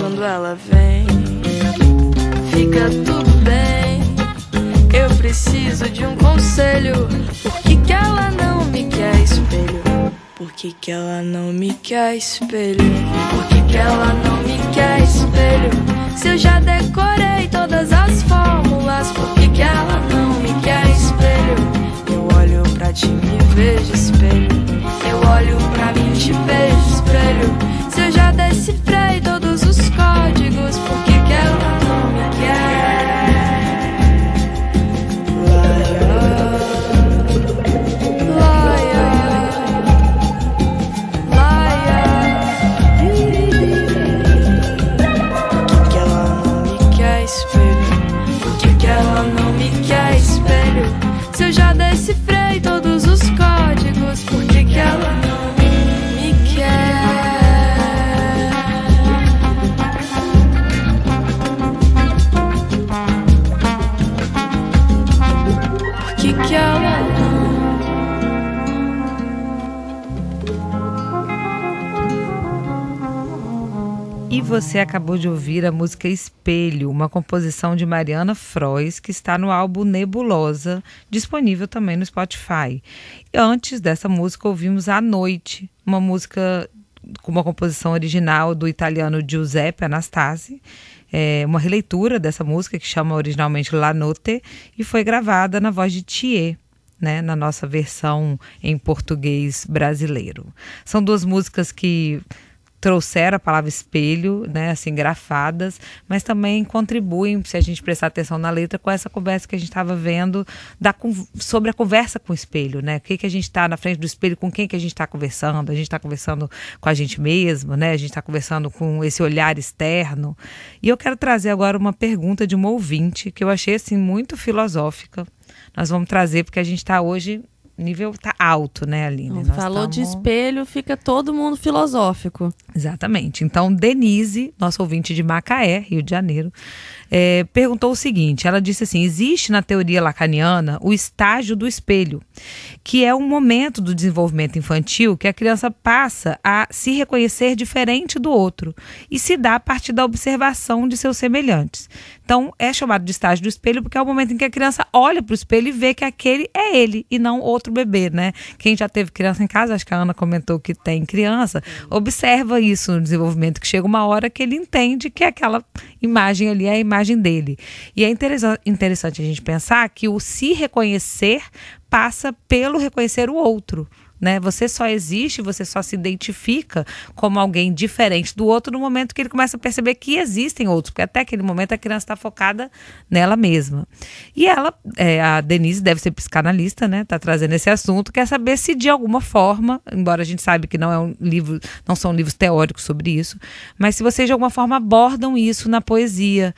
G: quando ela vem. Fica tudo bem. Eu preciso de um conselho. Por que que ela não me quer espelho? Por que que ela não me quer espelho? Por que que ela não me quer espelho? Se eu já decorei todas as fórmulas, por que que ela não me quer espelho? Eu olho pra ti, me vejo espelho. Eu olho pra mim, te vejo espelho. Se eu já decifrei todos os códigos, por que que ela não me quer? Se eu já decifrei todos os códigos, por que que ela não me quer? Por que que ela não?
C: E você acabou de ouvir a música Espelho, uma composição de Mariana Frois, que está no álbum Nebulosa, disponível também no Spotify. E antes dessa música, ouvimos A Noite, uma música com uma composição original do italiano Giuseppe Anastasi, uma releitura dessa música que chama originalmente La Notte e foi gravada na voz de Thier, né, na nossa versão em português brasileiro. São duas músicas que trouxeram a palavra espelho, né, assim, grafadas, mas também contribuem, se a gente prestar atenção na letra, com essa conversa que a gente estava vendo sobre a conversa com o espelho, né? O que a gente está na frente do espelho, com quem que a gente está conversando? A gente está conversando com a gente mesmo, né? A gente está conversando com esse olhar externo. E eu quero trazer agora uma pergunta de uma ouvinte que eu achei, assim, muito filosófica. Nós vamos trazer porque a gente está hoje... O nível tá alto, né, Aline?
B: Falou de espelho, fica todo mundo filosófico.
C: Exatamente. Então, Denise, nossa ouvinte de Macaé, Rio de Janeiro, perguntou o seguinte, ela disse assim, existe na teoria lacaniana o estágio do espelho, que é um momento do desenvolvimento infantil que a criança passa a se reconhecer diferente do outro e se dá a partir da observação de seus semelhantes. Então, é chamado de estágio do espelho porque é o momento em que a criança olha para o espelho e vê que aquele é ele e não outro bebê, né? Quem já teve criança em casa, acho que a Ana comentou que tem criança, observa isso no desenvolvimento, que chega uma hora que ele entende que aquela imagem ali é a imagem dele. E é interessante a gente pensar que o se reconhecer passa pelo reconhecer o outro, né? Você só existe, você só se identifica como alguém diferente do outro no momento que ele começa a perceber que existem outros, porque até aquele momento a criança está focada nela mesma. E ela, a Denise deve ser psicanalista, né? Tá trazendo esse assunto, quer saber se de alguma forma, embora a gente saiba que não é um livro, não são livros teóricos sobre isso, mas se vocês de alguma forma abordam isso na poesia,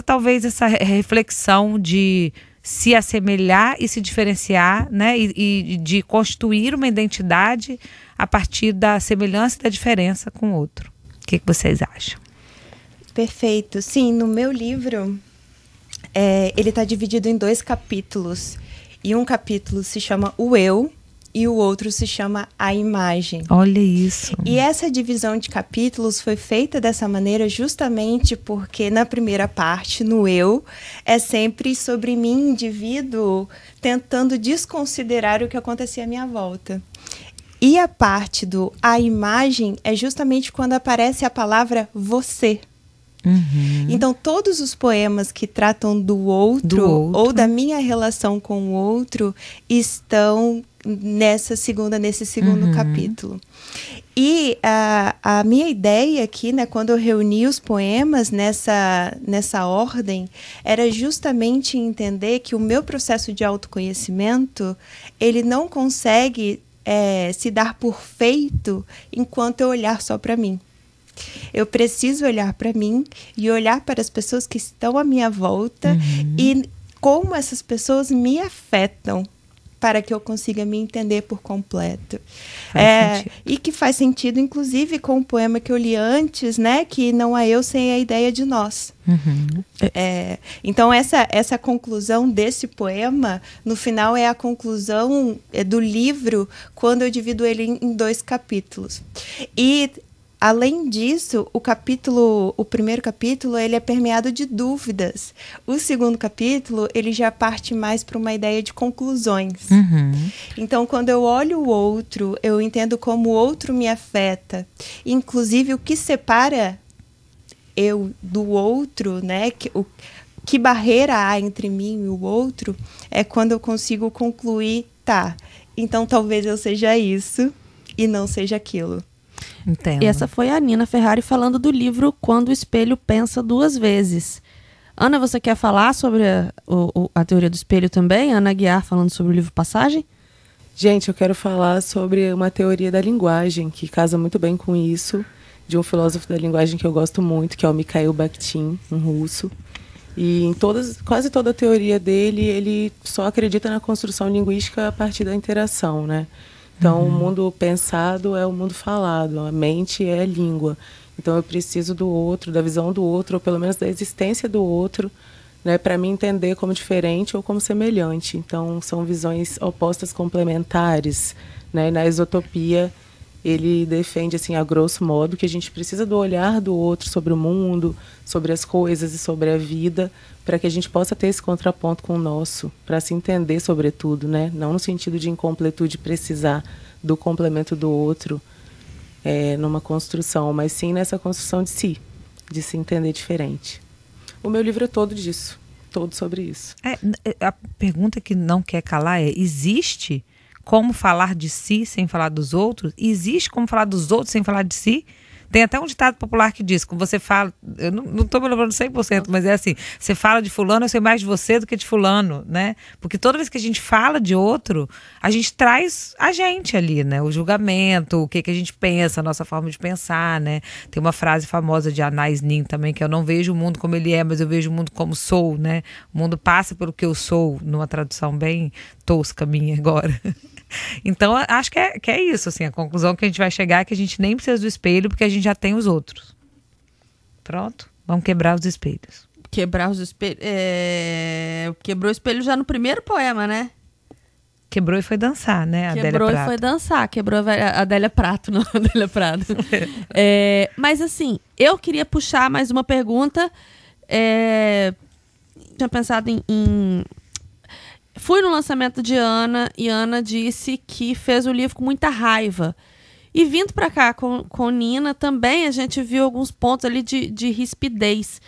C: talvez essa reflexão de se assemelhar e se diferenciar, né? E de construir uma identidade a partir da semelhança e da diferença com o outro. O que vocês acham?
E: Perfeito. Sim, no meu livro, ele está dividido em 2 capítulos. E um capítulo se chama O Eu e o outro se chama A Imagem.
C: Olha isso.
E: E essa divisão de capítulos foi feita dessa maneira justamente porque na primeira parte, no eu, é sempre sobre mim, indivíduo, tentando desconsiderar o que acontecia à minha volta. E a parte do A Imagem é justamente quando aparece a palavra você. Uhum. Então, todos os poemas que tratam do outro ou da minha relação com o outro estão nesse segundo capítulo. E a minha ideia aqui, né, quando eu reuni os poemas nessa ordem, era justamente entender que o meu processo de autoconhecimento, ele não consegue se dar por feito enquanto eu olhar só para mim. Eu preciso olhar para mim e olhar para as pessoas que estão à minha volta e como essas pessoas me afetam para que eu consiga me entender por completo. E que faz sentido, inclusive, com o poema que eu li antes, né? Que não há eu sem a ideia de nós. Então, essa conclusão desse poema, no final, é a conclusão do livro, quando eu divido ele em 2 capítulos. E Além disso, o primeiro capítulo, ele é permeado de dúvidas. O segundo capítulo, ele já parte mais para uma ideia de conclusões. Então, quando eu olho o outro, eu entendo como o outro me afeta. Inclusive, o que separa eu do outro, né? Que barreira há entre mim e o outro, é quando eu consigo concluir, então talvez eu seja isso e não seja aquilo.
B: Entendo. E essa foi a Nina Ferrari falando do livro Quando o Espelho Pensa Duas Vezes. Ana, você quer falar sobre a teoria do espelho também? Ana Aguiar falando sobre o livro Passagem?
F: Gente, eu quero falar sobre uma teoria da linguagem que casa muito bem com isso, de um filósofo da linguagem que eu gosto muito, que é o Mikhail Bakhtin, um russo. E quase toda a teoria dele, ele só acredita na construção linguística a partir da interação, né? Então, o mundo pensado é o mundo falado, a mente é a língua. Então, eu preciso do outro, da visão do outro, ou pelo menos da existência do outro, né, para me entender como diferente ou como semelhante. Então, são visões opostas complementares, né? Na Esotopia, ele defende, assim, a grosso modo, que a gente precisa do olhar do outro sobre o mundo, sobre as coisas e sobre a vida, para que a gente possa ter esse contraponto com o nosso, para se entender sobretudo, né? Não no sentido de incompletude precisar do complemento do outro numa construção, mas sim nessa construção de si, de se entender diferente. O meu livro é todo disso, todo sobre isso.
C: A pergunta que não quer calar é: existe como falar de si sem falar dos outros? Existe como falar dos outros sem falar de si? Tem até um ditado popular que diz, quando você fala, eu não estou me lembrando 100%, mas é assim, você fala de fulano, eu sei mais de você do que de fulano, né? Porque toda vez que a gente fala de outro, a gente traz a gente ali, né? O julgamento, o que a gente pensa, a nossa forma de pensar, né? Tem uma frase famosa de Anais Nin também, que eu não vejo o mundo como ele é, mas eu vejo o mundo como sou, né? O mundo passa pelo que eu sou, numa tradução bem tosca minha agora. Então, acho que é isso, assim, a conclusão que a gente vai chegar é que a gente nem precisa do espelho, porque a gente já tem os outros. Pronto, vamos quebrar os espelhos.
B: Quebrar os espelhos... Quebrou o espelho já no primeiro poema, né?
C: Quebrou e foi dançar, né?
B: Quebrou e foi dançar, quebrou a Adélia Prato, não a Adélia Prado. Mas assim, eu queria puxar mais uma pergunta. Tinha pensado em... Fui no lançamento de Ana e Ana disse que fez o livro com muita raiva. E vindo para cá com Nina também a gente viu alguns pontos ali de rispidez.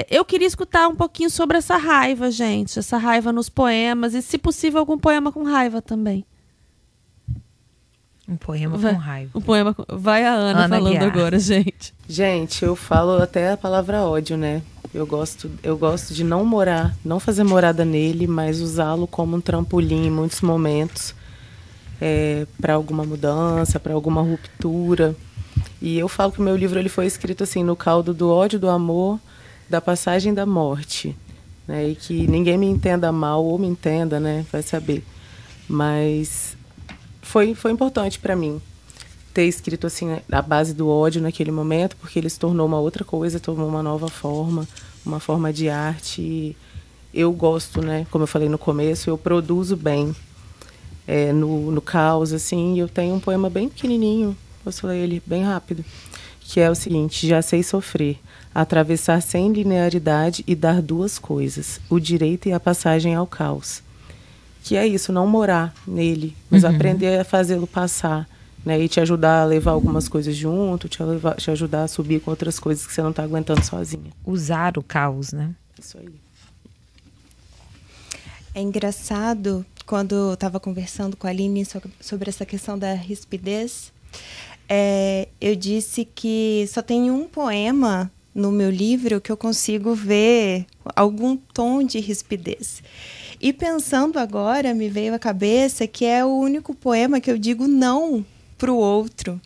B: Eu queria escutar um pouquinho sobre essa raiva, gente. Essa raiva nos poemas e, se possível, algum poema com raiva também.
C: Um poema com raiva.
B: Um poema vai a Ana falando Guiar. Agora, gente.
F: Gente, eu falo até a palavra ódio, né? Eu gosto de não fazer morada nele, mas usá-lo como um trampolim em muitos momentos, para alguma mudança, para alguma ruptura. E eu falo que o meu livro ele foi escrito assim, no caldo do ódio, do amor, da passagem da morte, né? E que ninguém me entenda mal ou me entenda, né? Vai saber. Mas foi importante para mim ter escrito assim a base do ódio naquele momento, porque ele se tornou uma outra coisa, tornou uma nova forma, uma forma de arte. E eu gosto, né? Como eu falei no começo, eu produzo bem no caos, assim. E eu tenho um poema bem pequenininho, posso ler ele bem rápido, que é o seguinte: já sei sofrer, atravessar sem linearidade e dar duas coisas, o direito e a passagem ao caos. Que é isso, não morar nele, mas aprender a fazê-lo passar. Né, e te ajudar a levar algumas coisas junto, te ajudar a subir com outras coisas que você não está aguentando sozinha.
C: Usar o caos, né?
F: Isso aí.
E: É engraçado, quando eu estava conversando com a Aline sobre essa questão da rispidez, eu disse que só tem um poema no meu livro que eu consigo ver algum tom de rispidez. E pensando agora, me veio à cabeça que é o único poema que eu digo não para o outro.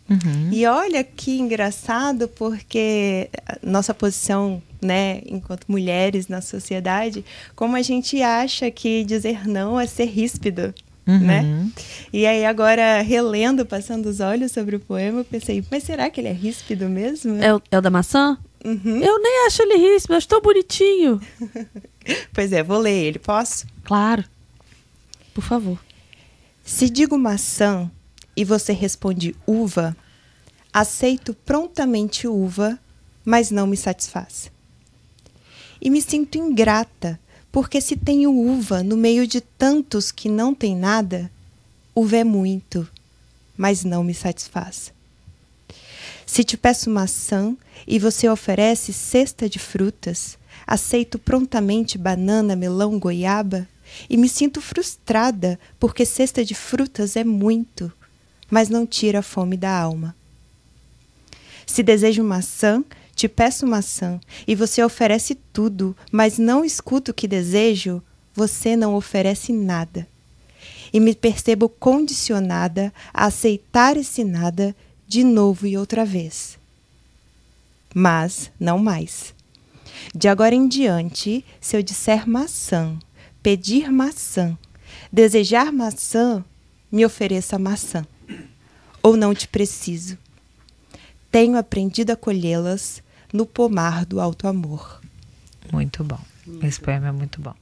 E: E olha que engraçado, porque nossa posição, né, enquanto mulheres na sociedade, como a gente acha que dizer não é ser ríspido, né? E aí agora, relendo, passando os olhos sobre o poema, eu pensei, mas será que ele é ríspido mesmo?
B: É o da maçã? Eu nem acho ele ríspido, acho tão bonitinho.
E: Pois é, vou ler ele, posso?
B: Claro, por favor.
E: Se digo maçã e você responde uva, Aceito prontamente uva, mas não me satisfaz. E me sinto ingrata, porque se tenho uva no meio de tantos que não tem nada, uva é muito, mas não me satisfaz. Se te peço maçã e você oferece cesta de frutas, aceito prontamente banana, melão, goiaba e me sinto frustrada porque cesta de frutas é muito, mas não tira a fome da alma. Se desejo maçã, te peço maçã e você oferece tudo, mas não escuto o que desejo, você não oferece nada. E me percebo condicionada a aceitar esse nada de novo e outra vez. Mas não mais. De agora em diante, se eu disser maçã, pedir maçã, desejar maçã, me ofereça maçã. Ou não te preciso. Tenho aprendido a colhê-las no pomar do alto amor.
C: Muito bom. Esse poema é muito bom.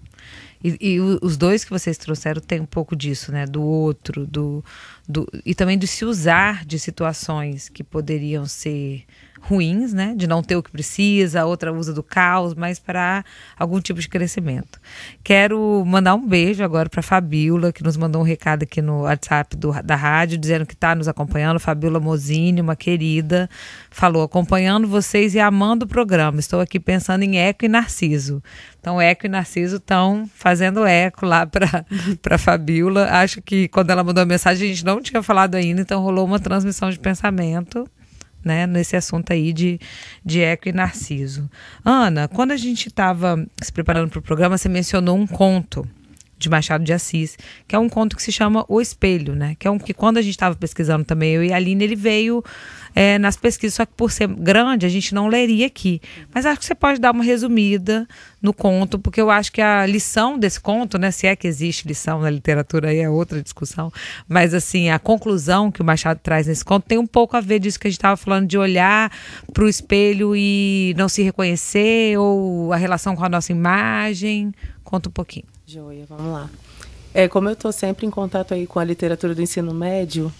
C: E os dois que vocês trouxeram tem um pouco disso, né? Do outro, e também de se usar de situações que poderiam ser ruins, né? De não ter o que precisa, a outra usa do caos, mas para algum tipo de crescimento. Quero mandar um beijo agora para a Fabiola, que nos mandou um recado aqui no WhatsApp da rádio, dizendo que está nos acompanhando. Fabiola Mosini, uma querida, falou: acompanhando vocês e amando o programa. Estou aqui pensando em Eco e Narciso. Então, Eco e Narciso estão fazendo eco lá para Fabiola. Acho que quando ela mandou a mensagem, a gente não tinha falado ainda, então rolou uma transmissão de pensamento, né, nesse assunto aí de Eco e Narciso. Ana, quando a gente estava se preparando para o programa, você mencionou um conto de Machado de Assis, que é um conto que se chama O Espelho, né? Que é um que, quando a gente estava pesquisando também, eu e a Aline, ele veio nas pesquisas, só que por ser grande, a gente não leria aqui. Mas acho que você pode dar uma resumida no conto, porque eu acho que a lição desse conto, né? Se é que existe lição na literatura, aí é outra discussão, mas assim, a conclusão que o Machado traz nesse conto tem um pouco a ver disso que a gente estava falando, de olhar para o espelho e não se reconhecer, ou a relação com a nossa imagem. Conta um pouquinho.
F: Joia, vamos lá. Como eu estou sempre em contato aí com a literatura do ensino médio,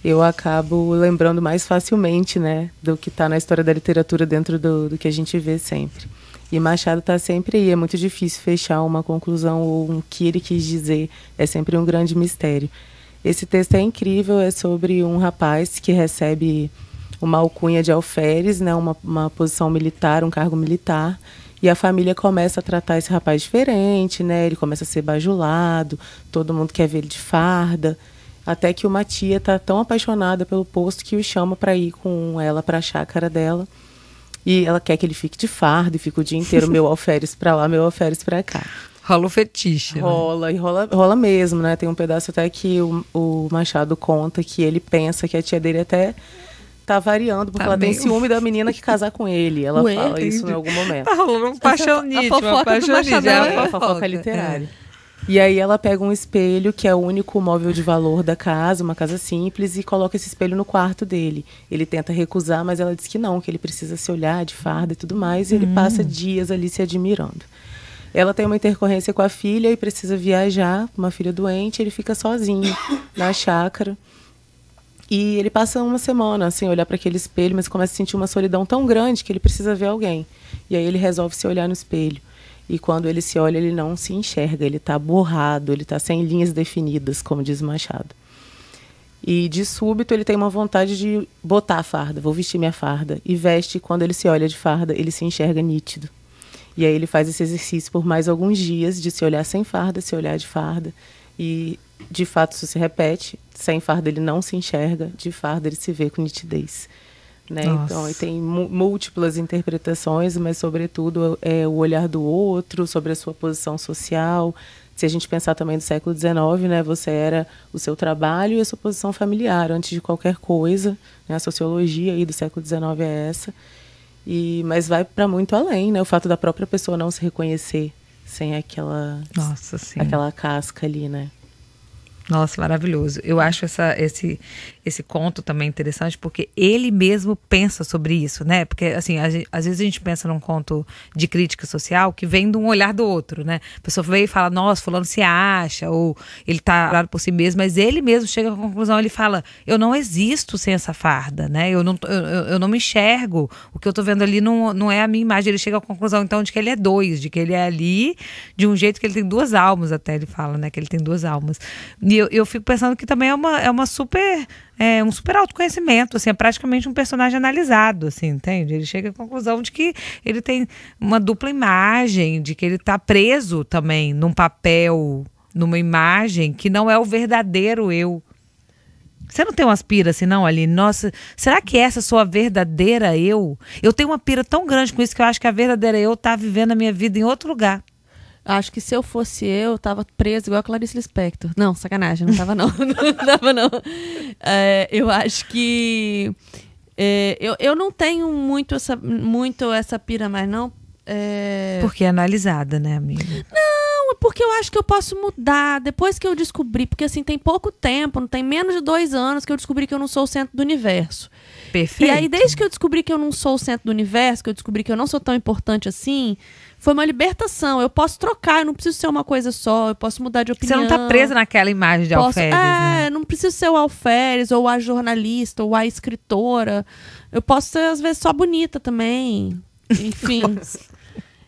F: eu acabo lembrando mais facilmente, né, do que está na história da literatura dentro do que a gente vê sempre. E Machado está sempre aí, é muito difícil fechar uma conclusão ou um que ele quis dizer, é sempre um grande mistério. Esse texto é incrível, é sobre um rapaz que recebe uma alcunha de alferes, né, uma posição militar, um cargo militar. E a família começa a tratar esse rapaz diferente, né? Ele começa a ser bajulado, todo mundo quer ver ele de farda. Até que uma tia está tão apaixonada pelo posto que o chama para ir com ela para a chácara dela. E ela quer que ele fique de farda e fica o dia inteiro, meu alferes para lá, meu alferes para cá.
C: Rola o fetiche,
F: rola,
C: né?
F: E rola mesmo, né? Tem um pedaço até que o Machado conta que ele pensa que a tia dele até tá variando, porque ela tem ciúme da menina que casar com ele. Ela fala isso em algum momento.
C: Tá rolando um paixonite, uma paixonite.
F: É uma fofoca literária. E aí ela pega um espelho, que é o único móvel de valor da casa, uma casa simples, e coloca esse espelho no quarto dele. Ele tenta recusar, mas ela diz que não, que ele precisa se olhar de farda e tudo mais, e ele passa dias ali se admirando. Ela tem uma intercorrência com a filha e precisa viajar, uma filha doente, ele fica sozinho na chácara. E ele passa uma semana sem olhar para aquele espelho, mas começa a sentir uma solidão tão grande que ele precisa ver alguém. E aí ele resolve se olhar no espelho. E quando ele se olha, ele não se enxerga, ele está borrado, ele está sem linhas definidas, como diz Machado. E de súbito ele tem uma vontade de botar a farda, vou vestir minha farda. E veste, e quando ele se olha de farda, ele se enxerga nítido. E aí ele faz esse exercício por mais alguns dias, de se olhar sem farda, se olhar de farda. E de fato isso se repete, sem farda ele não se enxerga, de farda ele se vê com nitidez. Né? Então, ele tem múltiplas interpretações, mas sobretudo é o olhar do outro, sobre a sua posição social. Se a gente pensar também do século XIX, né, você era o seu trabalho e a sua posição familiar, antes de qualquer coisa. Né? A sociologia aí do século XIX é essa. Mas vai para muito além, né? O fato da própria pessoa não se reconhecer sem aquela casca ali, né?
C: Nossa, maravilhoso. Eu acho esse conto também interessante porque ele mesmo pensa sobre isso, né? Porque, assim, às vezes a gente pensa num conto de crítica social que vem de um olhar do outro, né? A pessoa veio e fala, nossa, fulano se acha, ou ele tá olhando por si mesmo, mas ele mesmo chega à conclusão, ele fala, eu não existo sem essa farda, né? Eu não me enxergo, o que eu tô vendo ali não é a minha imagem. Ele chega à conclusão, então, de que ele é dois, de que ele é ali de um jeito que ele tem duas almas, até ele fala, né? Que ele tem duas almas. E eu fico pensando que também é um super autoconhecimento, assim, é praticamente um personagem analisado, assim, entende? Ele chega à conclusão de que ele tem uma dupla imagem, de que ele está preso também num papel, numa imagem que não é o verdadeiro eu. Você não tem umas piras assim, não, Aline? Nossa, será que essa é a sua verdadeira eu? Eu tenho uma pira tão grande com isso que eu acho que a verdadeira eu tá vivendo a minha vida em outro lugar.
B: Acho que se eu fosse eu tava presa igual a Clarice Lispector. Não, sacanagem, não tava não. Não tava não. Eu acho que... eu não tenho muito essa pira mais, não.
C: Porque é analisada, né, amiga?
B: Não, é porque eu acho que eu posso mudar. Depois que eu descobri, porque assim, tem pouco tempo, não tem menos de 2 anos que eu descobri que eu não sou o centro do universo.
C: Perfeito.
B: E aí, desde que eu descobri que eu não sou o centro do universo, que eu descobri que eu não sou tão importante assim... Foi uma libertação. Eu posso trocar, eu não preciso ser uma coisa só, eu posso mudar de opinião.
C: Você não tá presa naquela imagem de alferes, né?
B: Não preciso ser o alferes, ou a jornalista, ou a escritora. Eu posso ser, às vezes, só bonita também. Enfim.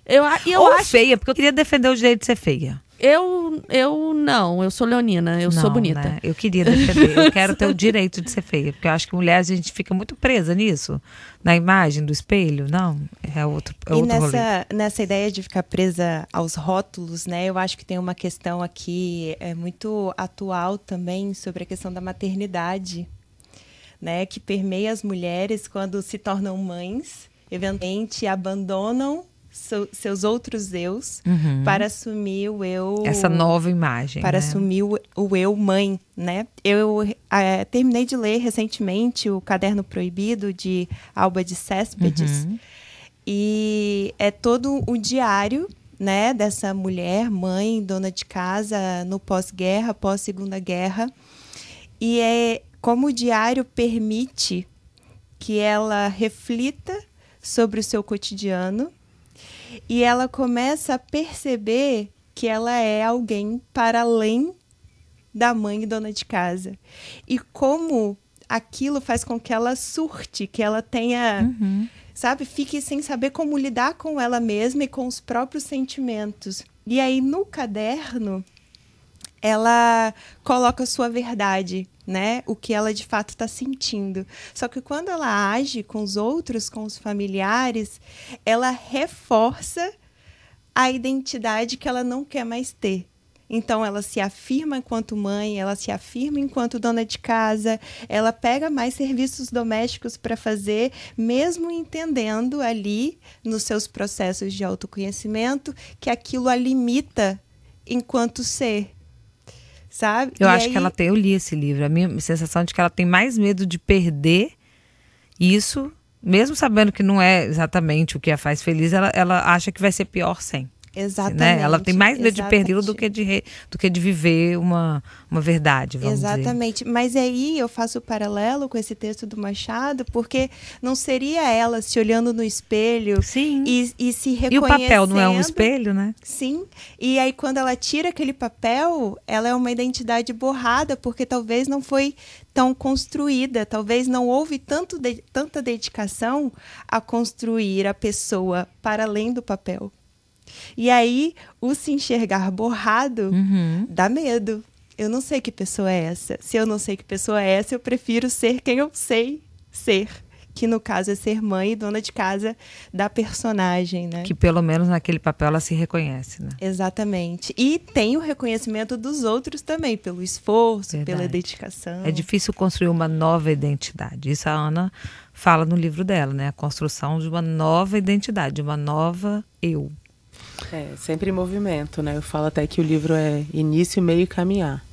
B: eu
C: acho feia, porque eu queria defender o direito de ser feia.
B: Eu não, eu sou leonina, eu sou bonita.
C: Né? Eu queria defender, eu quero ter o direito de ser feia, porque eu acho que mulher, a gente fica muito presa nisso, na imagem do espelho, não, é outro
E: nessa ideia de ficar presa aos rótulos, né, eu acho que tem uma questão aqui muito atual também sobre a questão da maternidade, né, que permeia as mulheres quando se tornam mães, eventualmente abandonam seus outros eus para assumir o eu...
C: Essa nova imagem,
E: para
C: né?
E: assumir o eu mãe, né? Eu terminei de ler recentemente o Caderno Proibido, de Alba de Céspedes. E é todo o diário, né, dessa mulher, mãe, dona de casa, no pós-guerra, pós-segunda guerra. E é como o diário permite que ela reflita sobre o seu cotidiano. E ela começa a perceber que ela é alguém para além da mãe e dona de casa. E como aquilo faz com que ela surte, que ela tenha, sabe, fique sem saber como lidar com ela mesma e com os próprios sentimentos. E aí, no caderno, ela coloca a sua verdade, né? O que ela de fato está sentindo. Só que quando ela age com os outros, com os familiares, ela reforça a identidade que ela não quer mais ter. Então, ela se afirma enquanto mãe, ela se afirma enquanto dona de casa, ela pega mais serviços domésticos para fazer, mesmo entendendo ali, nos seus processos de autoconhecimento, que aquilo a limita enquanto ser. Sabe?
C: Eu acho que eu li esse livro. A minha sensação de que ela tem mais medo de perder isso, mesmo sabendo que não é exatamente o que a faz feliz, ela acha que vai ser pior sem.
E: Exatamente.
C: Né? Ela tem mais medo de perdê-lo do que de viver uma verdade, vamos dizer.
E: Exatamente. Mas aí eu faço o paralelo com esse texto do Machado, porque não seria ela se olhando no espelho e se reconhecendo. E o
C: papel não é um espelho, né?
E: Sim. E aí quando ela tira aquele papel, ela é uma identidade borrada, porque talvez não foi tão construída, talvez não houve tanta dedicação a construir a pessoa para além do papel. E aí, o se enxergar borrado dá medo. Eu não sei que pessoa é essa. Se eu não sei que pessoa é essa, eu prefiro ser quem eu sei ser. Que no caso é ser mãe e dona de casa da personagem, né?
C: Que pelo menos naquele papel ela se reconhece, né?
E: Exatamente. E tem o reconhecimento dos outros também, pelo esforço, pela dedicação.
C: É difícil construir uma nova identidade. Isso a Ana fala no livro dela, né? A construção de uma nova identidade, de uma nova eu.
F: Sempre em movimento, né? Eu falo até que o livro é início, meio e caminhar.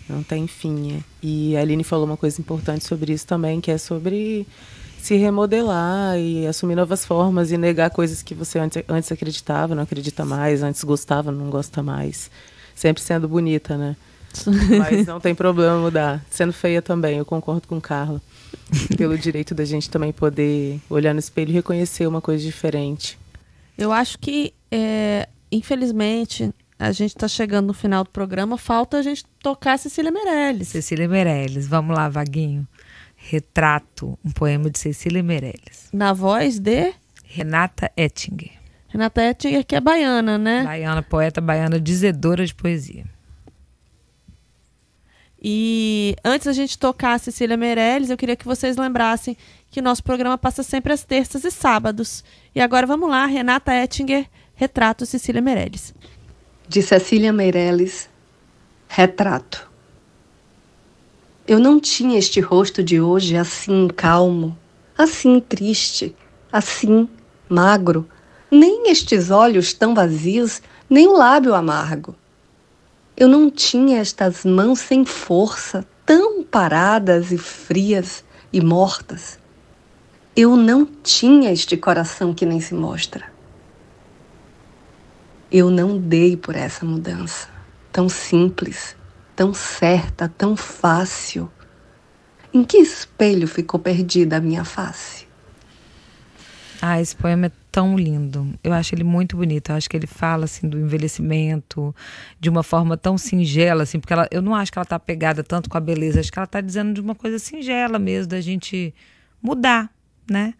F: Não tem fim. E a Aline falou uma coisa importante sobre isso também, que é sobre se remodelar e assumir novas formas e negar coisas que você antes acreditava, não acredita mais, antes gostava, não gosta mais. Sempre sendo bonita, né? Mas não tem problema mudar. Sendo feia também, eu concordo com Carla. Pelo direito da gente também poder olhar no espelho e reconhecer uma coisa diferente.
B: Eu acho que, infelizmente, a gente está chegando no final do programa, falta a gente tocar Cecília Meirelles.
C: Cecília Meirelles, vamos lá, Vaguinho. Retrato, um poema de Cecília Meirelles.
B: Na voz de?
C: Renata Ettinger.
B: Renata Ettinger, que é baiana, né?
C: Baiana, poeta baiana, dizedora de poesia.
B: E antes da gente tocar a Cecília Meirelles, eu queria que vocês lembrassem que o nosso programa passa sempre às terças e sábados. E agora vamos lá, Renata Ettinger, Retrato, Cecília Meirelles.
H: De Cecília Meirelles, Retrato. Eu não tinha este rosto de hoje assim calmo, assim triste, assim magro, nem estes olhos tão vazios, nem o lábio amargo. Eu não tinha estas mãos sem força, tão paradas e frias e mortas. Eu não tinha este coração que nem se mostra. Eu não dei por essa mudança, tão simples, tão certa, tão fácil. Em que espelho ficou perdida a minha face?
C: Ah, esse poema é tão lindo. Eu acho ele muito bonito. Eu acho que ele fala assim do envelhecimento de uma forma tão singela, assim, porque eu não acho que ela está apegada tanto com a beleza. Acho que ela está dizendo de uma coisa singela mesmo, da gente mudar, né?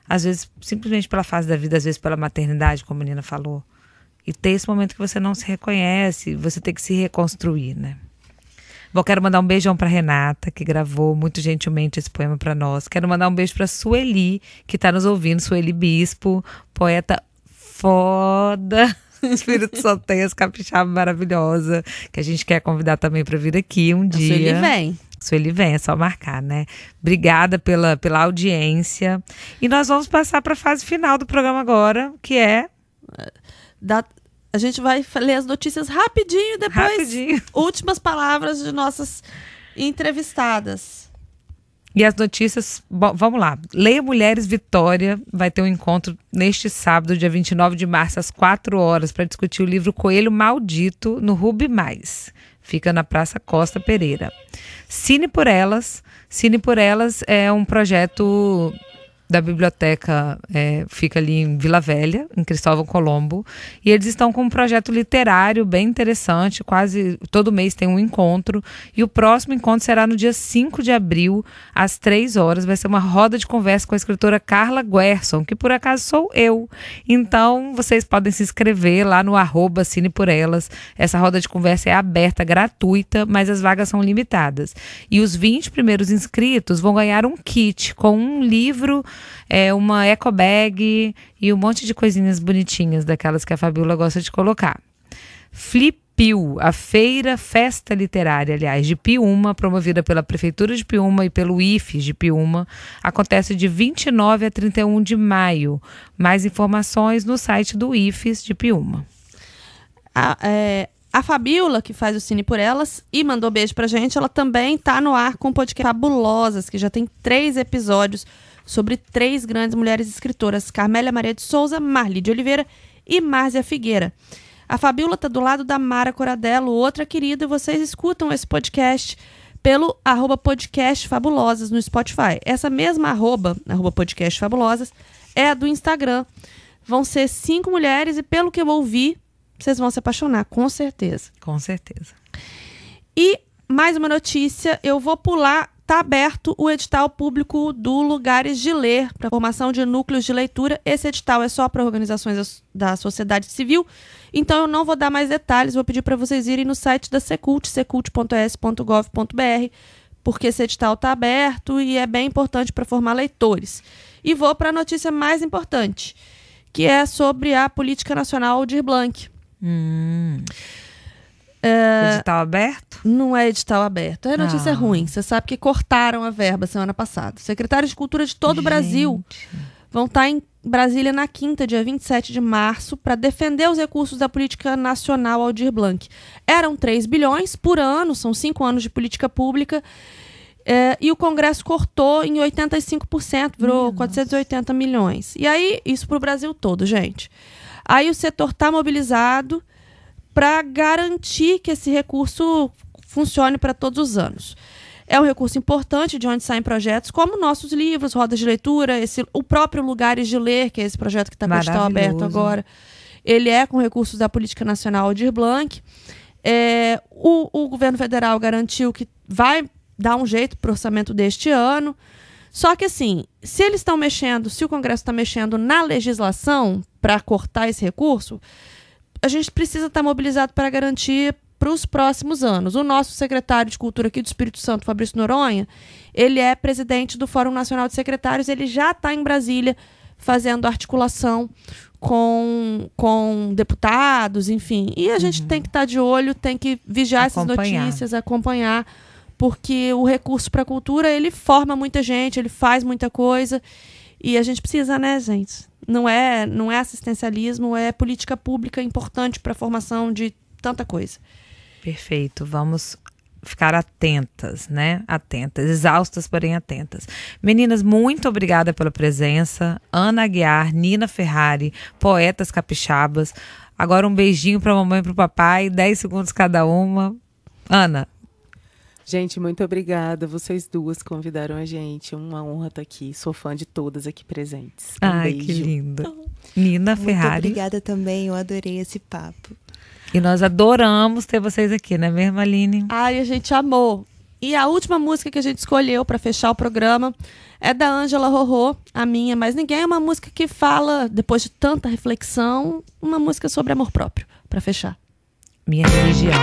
C: Às vezes, simplesmente pela fase da vida, às vezes pela maternidade, como a Nina falou. E ter esse momento que você não se reconhece, você tem que se reconstruir, né? Bom, quero mandar um beijão para Renata, que gravou muito gentilmente esse poema para nós. Quero mandar um beijo para Sueli, que está nos ouvindo. Sueli Bispo, poeta foda, Espírito Santense, capixaba maravilhosa, que a gente quer convidar também para vir aqui um dia.
B: Sueli vem.
C: Sueli vem, é só marcar, né? Obrigada pela audiência. E nós vamos passar para a fase final do programa agora, que é...
B: A gente vai ler as notícias rapidinho, depois últimas palavras de nossas entrevistadas.
C: E as notícias, bom, vamos lá. Leia Mulheres Vitória vai ter um encontro neste sábado, dia 29 de março, às 4 horas, para discutir o livro Coelho Maldito, no Rubi Mais. Fica na Praça Costa Pereira. Cine por Elas. Cine por Elas é um projeto da biblioteca, fica ali em Vila Velha, em Cristóvão Colombo, e eles estão com um projeto literário bem interessante, quase todo mês tem um encontro, e o próximo encontro será no dia 5 de abril, às 3 horas, vai ser uma roda de conversa com a escritora Carla Guerson, que por acaso sou eu. Então, vocês podem se inscrever lá no @Cine por Elas. Essa roda de conversa é aberta, gratuita, mas as vagas são limitadas. E os 20 primeiros inscritos vão ganhar um kit com um livro, uma eco bag e um monte de coisinhas bonitinhas, daquelas que a Fabiola gosta de colocar. Flipil, a festa literária, aliás, de Piúma, promovida pela Prefeitura de Piúma e pelo IFES de Piúma, acontece de 29 a 31 de maio. Mais informações no site do IFES de Piúma.
B: A Fabiola, que faz o Cine por Elas e mandou beijo pra gente, ela também tá no ar com o podcast Fabulosas, que já tem 3 episódios sobre 3 grandes mulheres escritoras, Carmélia Maria de Souza, Marli de Oliveira e Márcia Figueira. A Fabiola está do lado da Mara Coradello, outra querida, e vocês escutam esse podcast pelo @podcast Fabulosas no Spotify. Essa mesma @podcast Fabulosas, é a do Instagram. Vão ser 5 mulheres e, pelo que eu ouvi, vocês vão se apaixonar, com certeza.
C: Com certeza.
B: E mais uma notícia, eu vou pular. Está aberto o edital público do Lugares de Ler para formação de núcleos de leitura. Esse edital é só para organizações da sociedade civil, então eu não vou dar mais detalhes, vou pedir para vocês irem no site da Secult, secult.es.gov.br, porque esse edital está aberto e é bem importante para formar leitores. E vou para a notícia mais importante, que é sobre a Política Nacional Aldir Blanc.
C: Edital aberto?
B: Não é edital aberto. É notícia ruim. Você sabe que cortaram a verba semana passada. Secretários de Cultura de todo o Brasil vão estar em Brasília na quinta, dia 27 de março, para defender os recursos da Política Nacional Aldir Blanc. Eram 3 bilhões por ano, são 5 anos de política pública, e o Congresso cortou em 85%, virou 480 milhões. E aí, isso para o Brasil todo, gente. Aí o setor está mobilizado para garantir que esse recurso funcione para todos os anos. É um recurso importante de onde saem projetos como nossos livros, rodas de leitura, o próprio Lugares de Ler, que é esse projeto que está com o edital aberto agora. Ele é com recursos da Política Nacional Aldir Blanc. O governo federal garantiu que vai dar um jeito para o orçamento deste ano. Só que, assim, se eles estão mexendo, se o Congresso está mexendo na legislação para cortar esse recurso, a gente precisa estar mobilizado para garantir para os próximos anos. O nosso secretário de Cultura aqui do Espírito Santo, Fabrício Noronha, ele é presidente do Fórum Nacional de Secretários, ele já está em Brasília fazendo articulação com deputados, enfim. E a gente tem que estar de olho, tem que vigiar essas notícias, acompanhar, porque o recurso para a cultura, ele forma muita gente, ele faz muita coisa, e a gente precisa, né, gente? Não é assistencialismo, é política pública importante para a formação de tanta coisa.
C: Perfeito, vamos ficar atentas, né? Atentas, exaustas, porém atentas. Meninas, muito obrigada pela presença. Ana Aguiar, Nina Ferrari, poetas capixabas. Agora um beijinho para a mamãe e para o papai, 10 segundos cada uma. Ana.
F: Gente, muito obrigada. Vocês duas convidaram a gente. Uma honra estar aqui. Sou fã de todas aqui presentes.
C: Ai, beijo. Que lindo. Nina Ferrari.
E: Muito obrigada também. Eu adorei esse papo.
C: E nós adoramos ter vocês aqui, não é mesmo, Aline?
B: Ai, a gente amou. E a última música que a gente escolheu para fechar o programa é da Ângela Rorô, a minha, mas ninguém. É uma música que fala, depois de tanta reflexão, uma música sobre amor próprio, para fechar.
C: Minha religião.